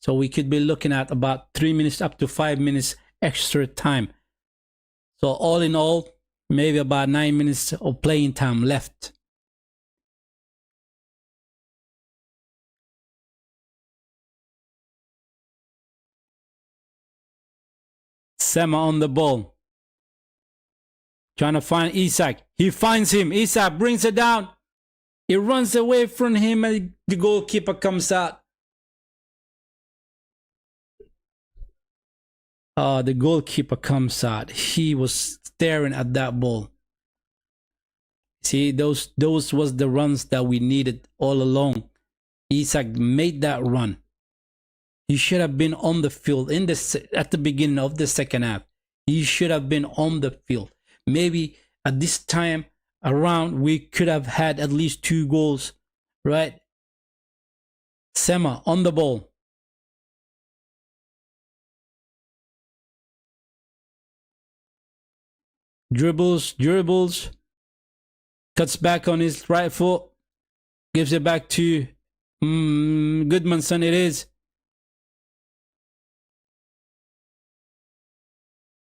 A: so we could be looking at about 3 minutes up to 5 minutes extra time. So all in all, maybe about 9 minutes of playing time left. Sema on the ball, trying to find Isak. He finds him. Isak brings it down. He runs away from him and the goalkeeper comes out. The goalkeeper comes out. He was staring at that ball. See, those was the runs that we needed all along. Isak made that run. He should have been on the field at the beginning of the second half. He should have been on the field. Maybe at this time around, we could have had at least 2 goals, right? Sema on the ball. Dribbles. Cuts back on his right foot. Gives it back to Goodmanson it is.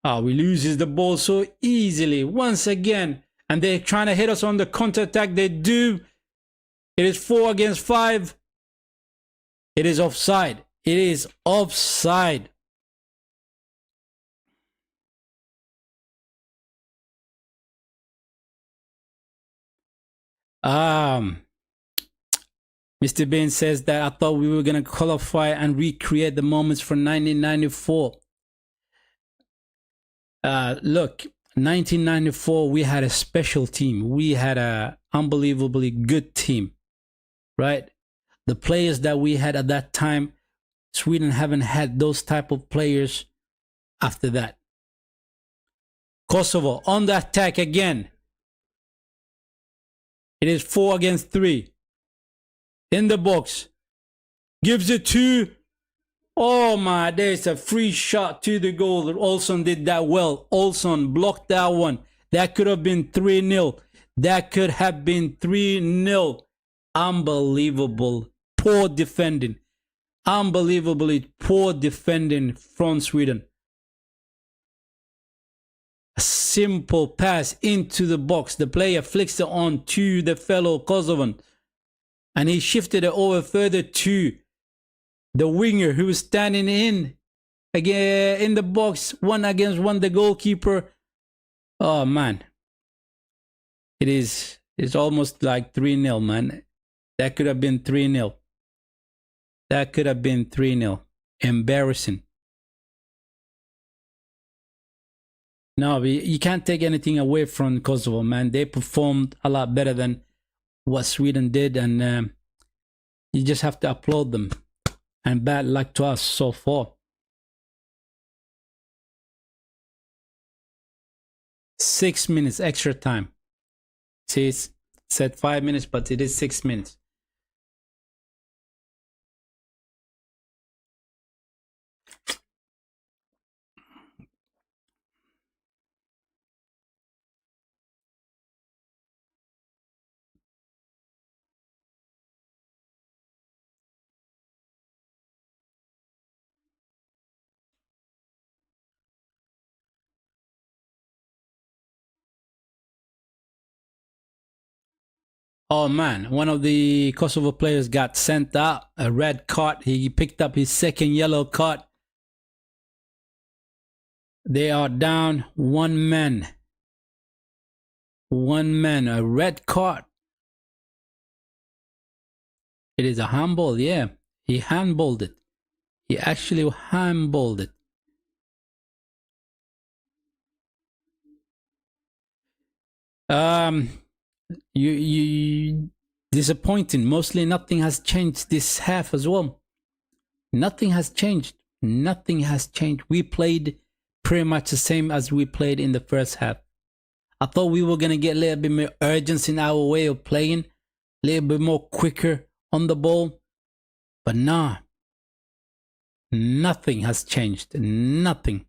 A: We loses the ball so easily once again. And they're trying to hit us on the counter-attack. They do. It is 4 against 5. It is offside. It is offside. Mr. Bain says that I thought we were going to qualify and recreate the moments from 1994. Look, 1994, we had a special team. We had an unbelievably good team, right? The players that we had at that time, Sweden haven't had those type of players after that. Kosovo on the attack again. It is 4 against 3. In the box. Gives it to... Oh my, there's a free shot to the goal. Olsson did that well. Olsson blocked that one. That could have been 3-0. That could have been 3-0. Unbelievable. Poor defending. Unbelievably poor defending from Sweden. A simple pass into the box. The player flicks it on to the fellow Kosovan. And he shifted it over further to the winger who was standing in again in the box, 1 against 1, the goalkeeper. Oh man, it's almost like 3-0, man. That could have been 3-0. That could have been 3-0. Embarrassing. No, you can't take anything away from Kosovo, man. They performed a lot better than what Sweden did, and you just have to applaud them. And bad luck to us so far. 6 minutes extra time. See, it's said 5 minutes, but it is 6 minutes. Oh man, one of the Kosovo players got sent out, a red card. He picked up his second yellow card. They are down one man. One man, a red card. It is a handball, yeah. He handballed it. He actually handballed it. You disappointing. Mostly nothing has changed this half as well. Nothing has changed. Nothing has changed. We played pretty much the same as we played in the first half. I thought we were gonna get a little bit more urgency in our way of playing, a little bit more quicker on the ball, but nah. Nothing has changed. Nothing.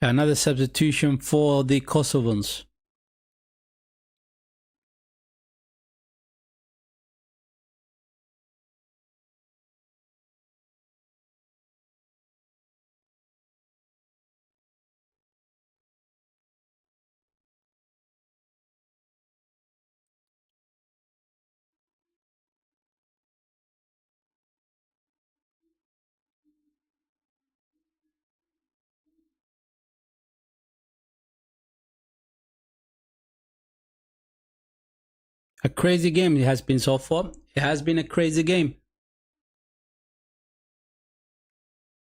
A: Another substitution for the Kosovans. A crazy game it has been so far. It has been a crazy game.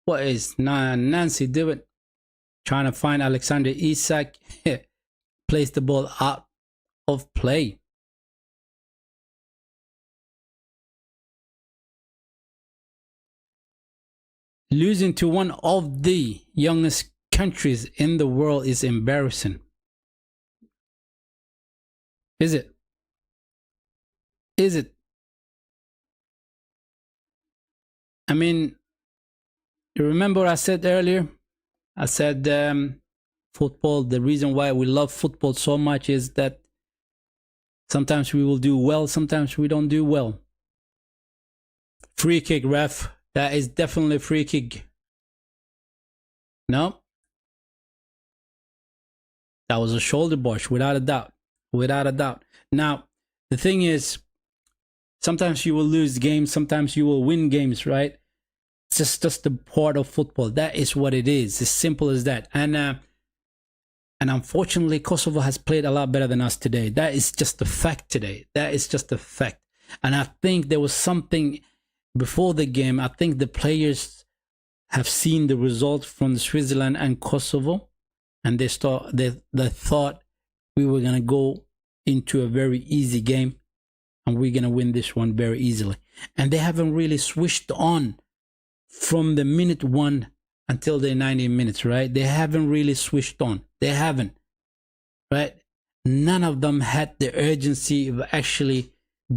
A: What is Nancy doing? Trying to find Alexander Isak. Plays the ball out of play. Losing to one of the youngest countries in the world is embarrassing. Is it? Is it? I mean, you remember what I said earlier? I said football, the reason why we love football so much is that sometimes we will do well, sometimes we don't do well. Free kick, ref. That is definitely a free kick. No? That was a shoulder brush, without a doubt. Without a doubt. Now, the thing is, sometimes you will lose games, sometimes you will win games, right? It's just the part of football. That is what it is. As simple as that. And unfortunately, Kosovo has played a lot better than us today. That is just a fact today. That is just a fact. And I think there was something before the game. I think the players have seen the results from Switzerland and Kosovo, and they thought we were gonna go into a very easy game, and we're gonna win this one very easily. And they haven't really switched on from the minute one until the 90 minutes, right? They haven't really switched on. They haven't, right? None of them had the urgency of actually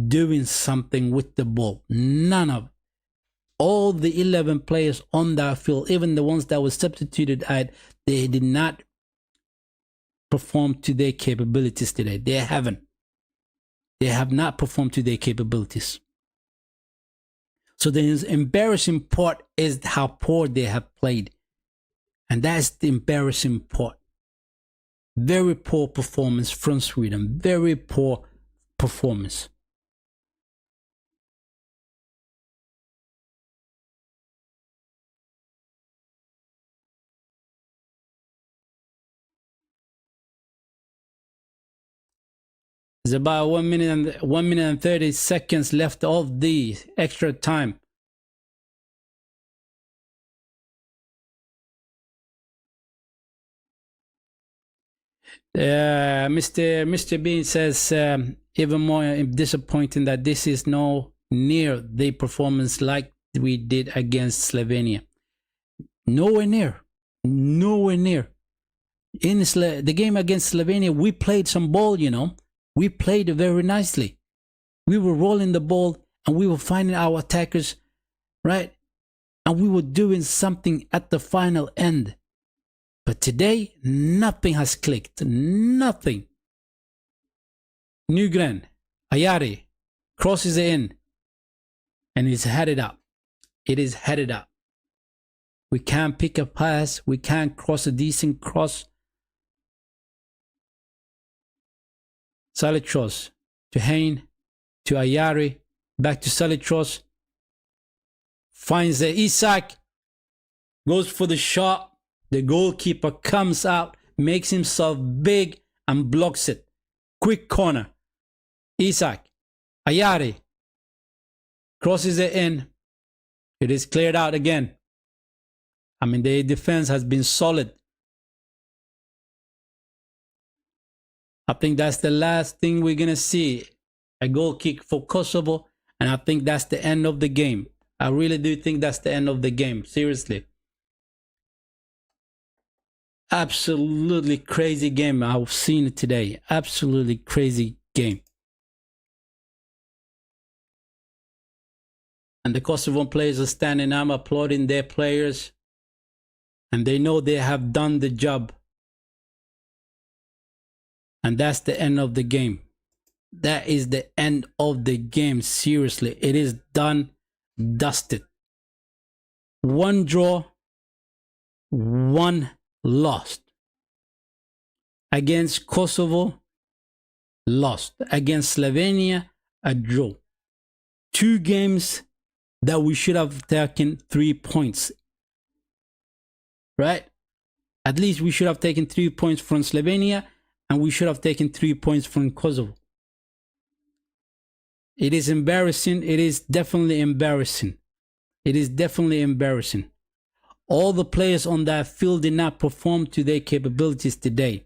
A: doing something with the ball. None of all the 11 players on that field, even the ones that were substituted out, they did not perform to their capabilities today. They haven't. They have not performed to their capabilities. So the embarrassing part is how poor they have played. And that's the embarrassing part. Very poor performance from Sweden. Very poor performance. about 1 minute and 30 seconds left of the extra time. Mr. Bean says, even more disappointing that this is no near the performance like we did against Slovenia. Nowhere near. Nowhere near. In the game against Slovenia, we played some ball, you know. We played very nicely. We were rolling the ball and we were finding our attackers, right? And we were doing something at the final end. But today, nothing has clicked. Nothing. Nygren, Ayari, crosses it in. And it's headed up. It is headed up. We can't pick a pass. We can't cross a decent cross. Salitros to Hain, to Ayari, back to Salitros. Finds the Isak. Goes for the shot. The goalkeeper comes out, makes himself big and blocks it. Quick corner. Isak. Ayari. Crosses it in. It is cleared out again. I mean, the defense has been solid. I think that's the last thing we're going to see. A goal kick for Kosovo. And I think that's the end of the game. I really do think that's the end of the game. Seriously. Absolutely crazy game. I've seen it today. Absolutely crazy game. And the Kosovan players are standing up, applauding their players. And they know they have done the job. And that's the end of the game. That is the end of the game. Seriously, it is done, dusted. 1 draw, 1 lost. Against Kosovo, lost. Against Slovenia, a draw. 2 games that we should have taken 3 points. Right? At least we should have taken 3 points from Slovenia, and we should have taken 3 points from Kosovo. It is embarrassing. It is definitely embarrassing. It is definitely embarrassing. All the players on that field did not perform to their capabilities today.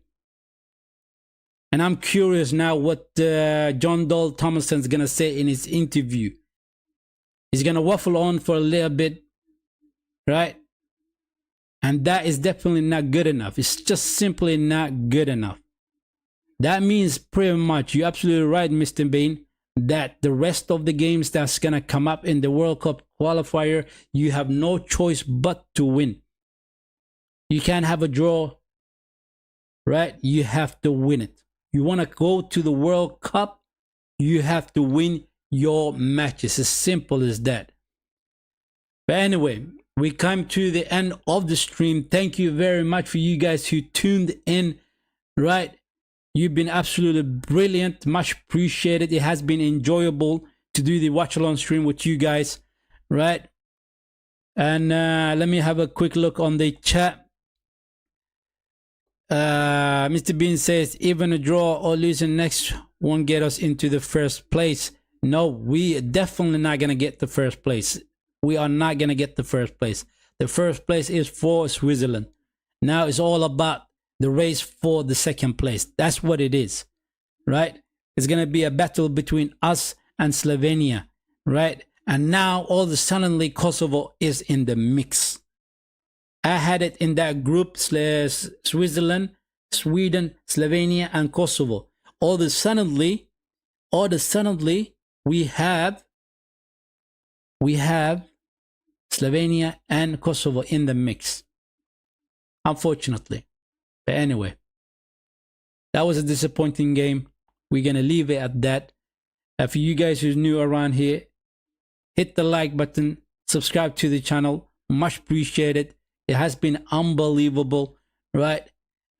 A: And I'm curious now what John Dahl Thomason is going to say in his interview. He's going to waffle on for a little bit, right? And that is definitely not good enough. It's just simply not good enough. That means pretty much, you're absolutely right, Mr. Bean, that the rest of the games that's going to come up in the World Cup qualifier, you have no choice but to win. You can't have a draw, right? You have to win it. You want to go to the World Cup, you have to win your matches. As simple as that. But anyway, we come to the end of the stream. Thank you very much for you guys who tuned in, right? You've been absolutely brilliant. Much appreciated. It has been enjoyable to do the watch along stream with you guys, right? And let me have a quick look on the chat. Mr. Bean says, even a draw or losing next won't get us into the first place. No, we are definitely not going to get the first place. We are not going to get the first place. The first place is for Switzerland. Now it's all about the race for the second place. That's what it is, right? It's going to be a battle between us and Slovenia, right? And now all of a sudden Kosovo is in the mix. I had it in that group, Switzerland, Sweden, Slovenia, and Kosovo. All of a sudden we have Slovenia and Kosovo in the mix, unfortunately. But anyway, that was a disappointing game. We're going to leave it at that. For you guys who's new around here, hit the like button, subscribe to the channel. Much appreciated. It has been unbelievable, right?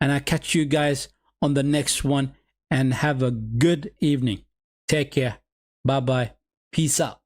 A: And I catch you guys on the next one, and have a good evening. Take care. Bye-bye. Peace out.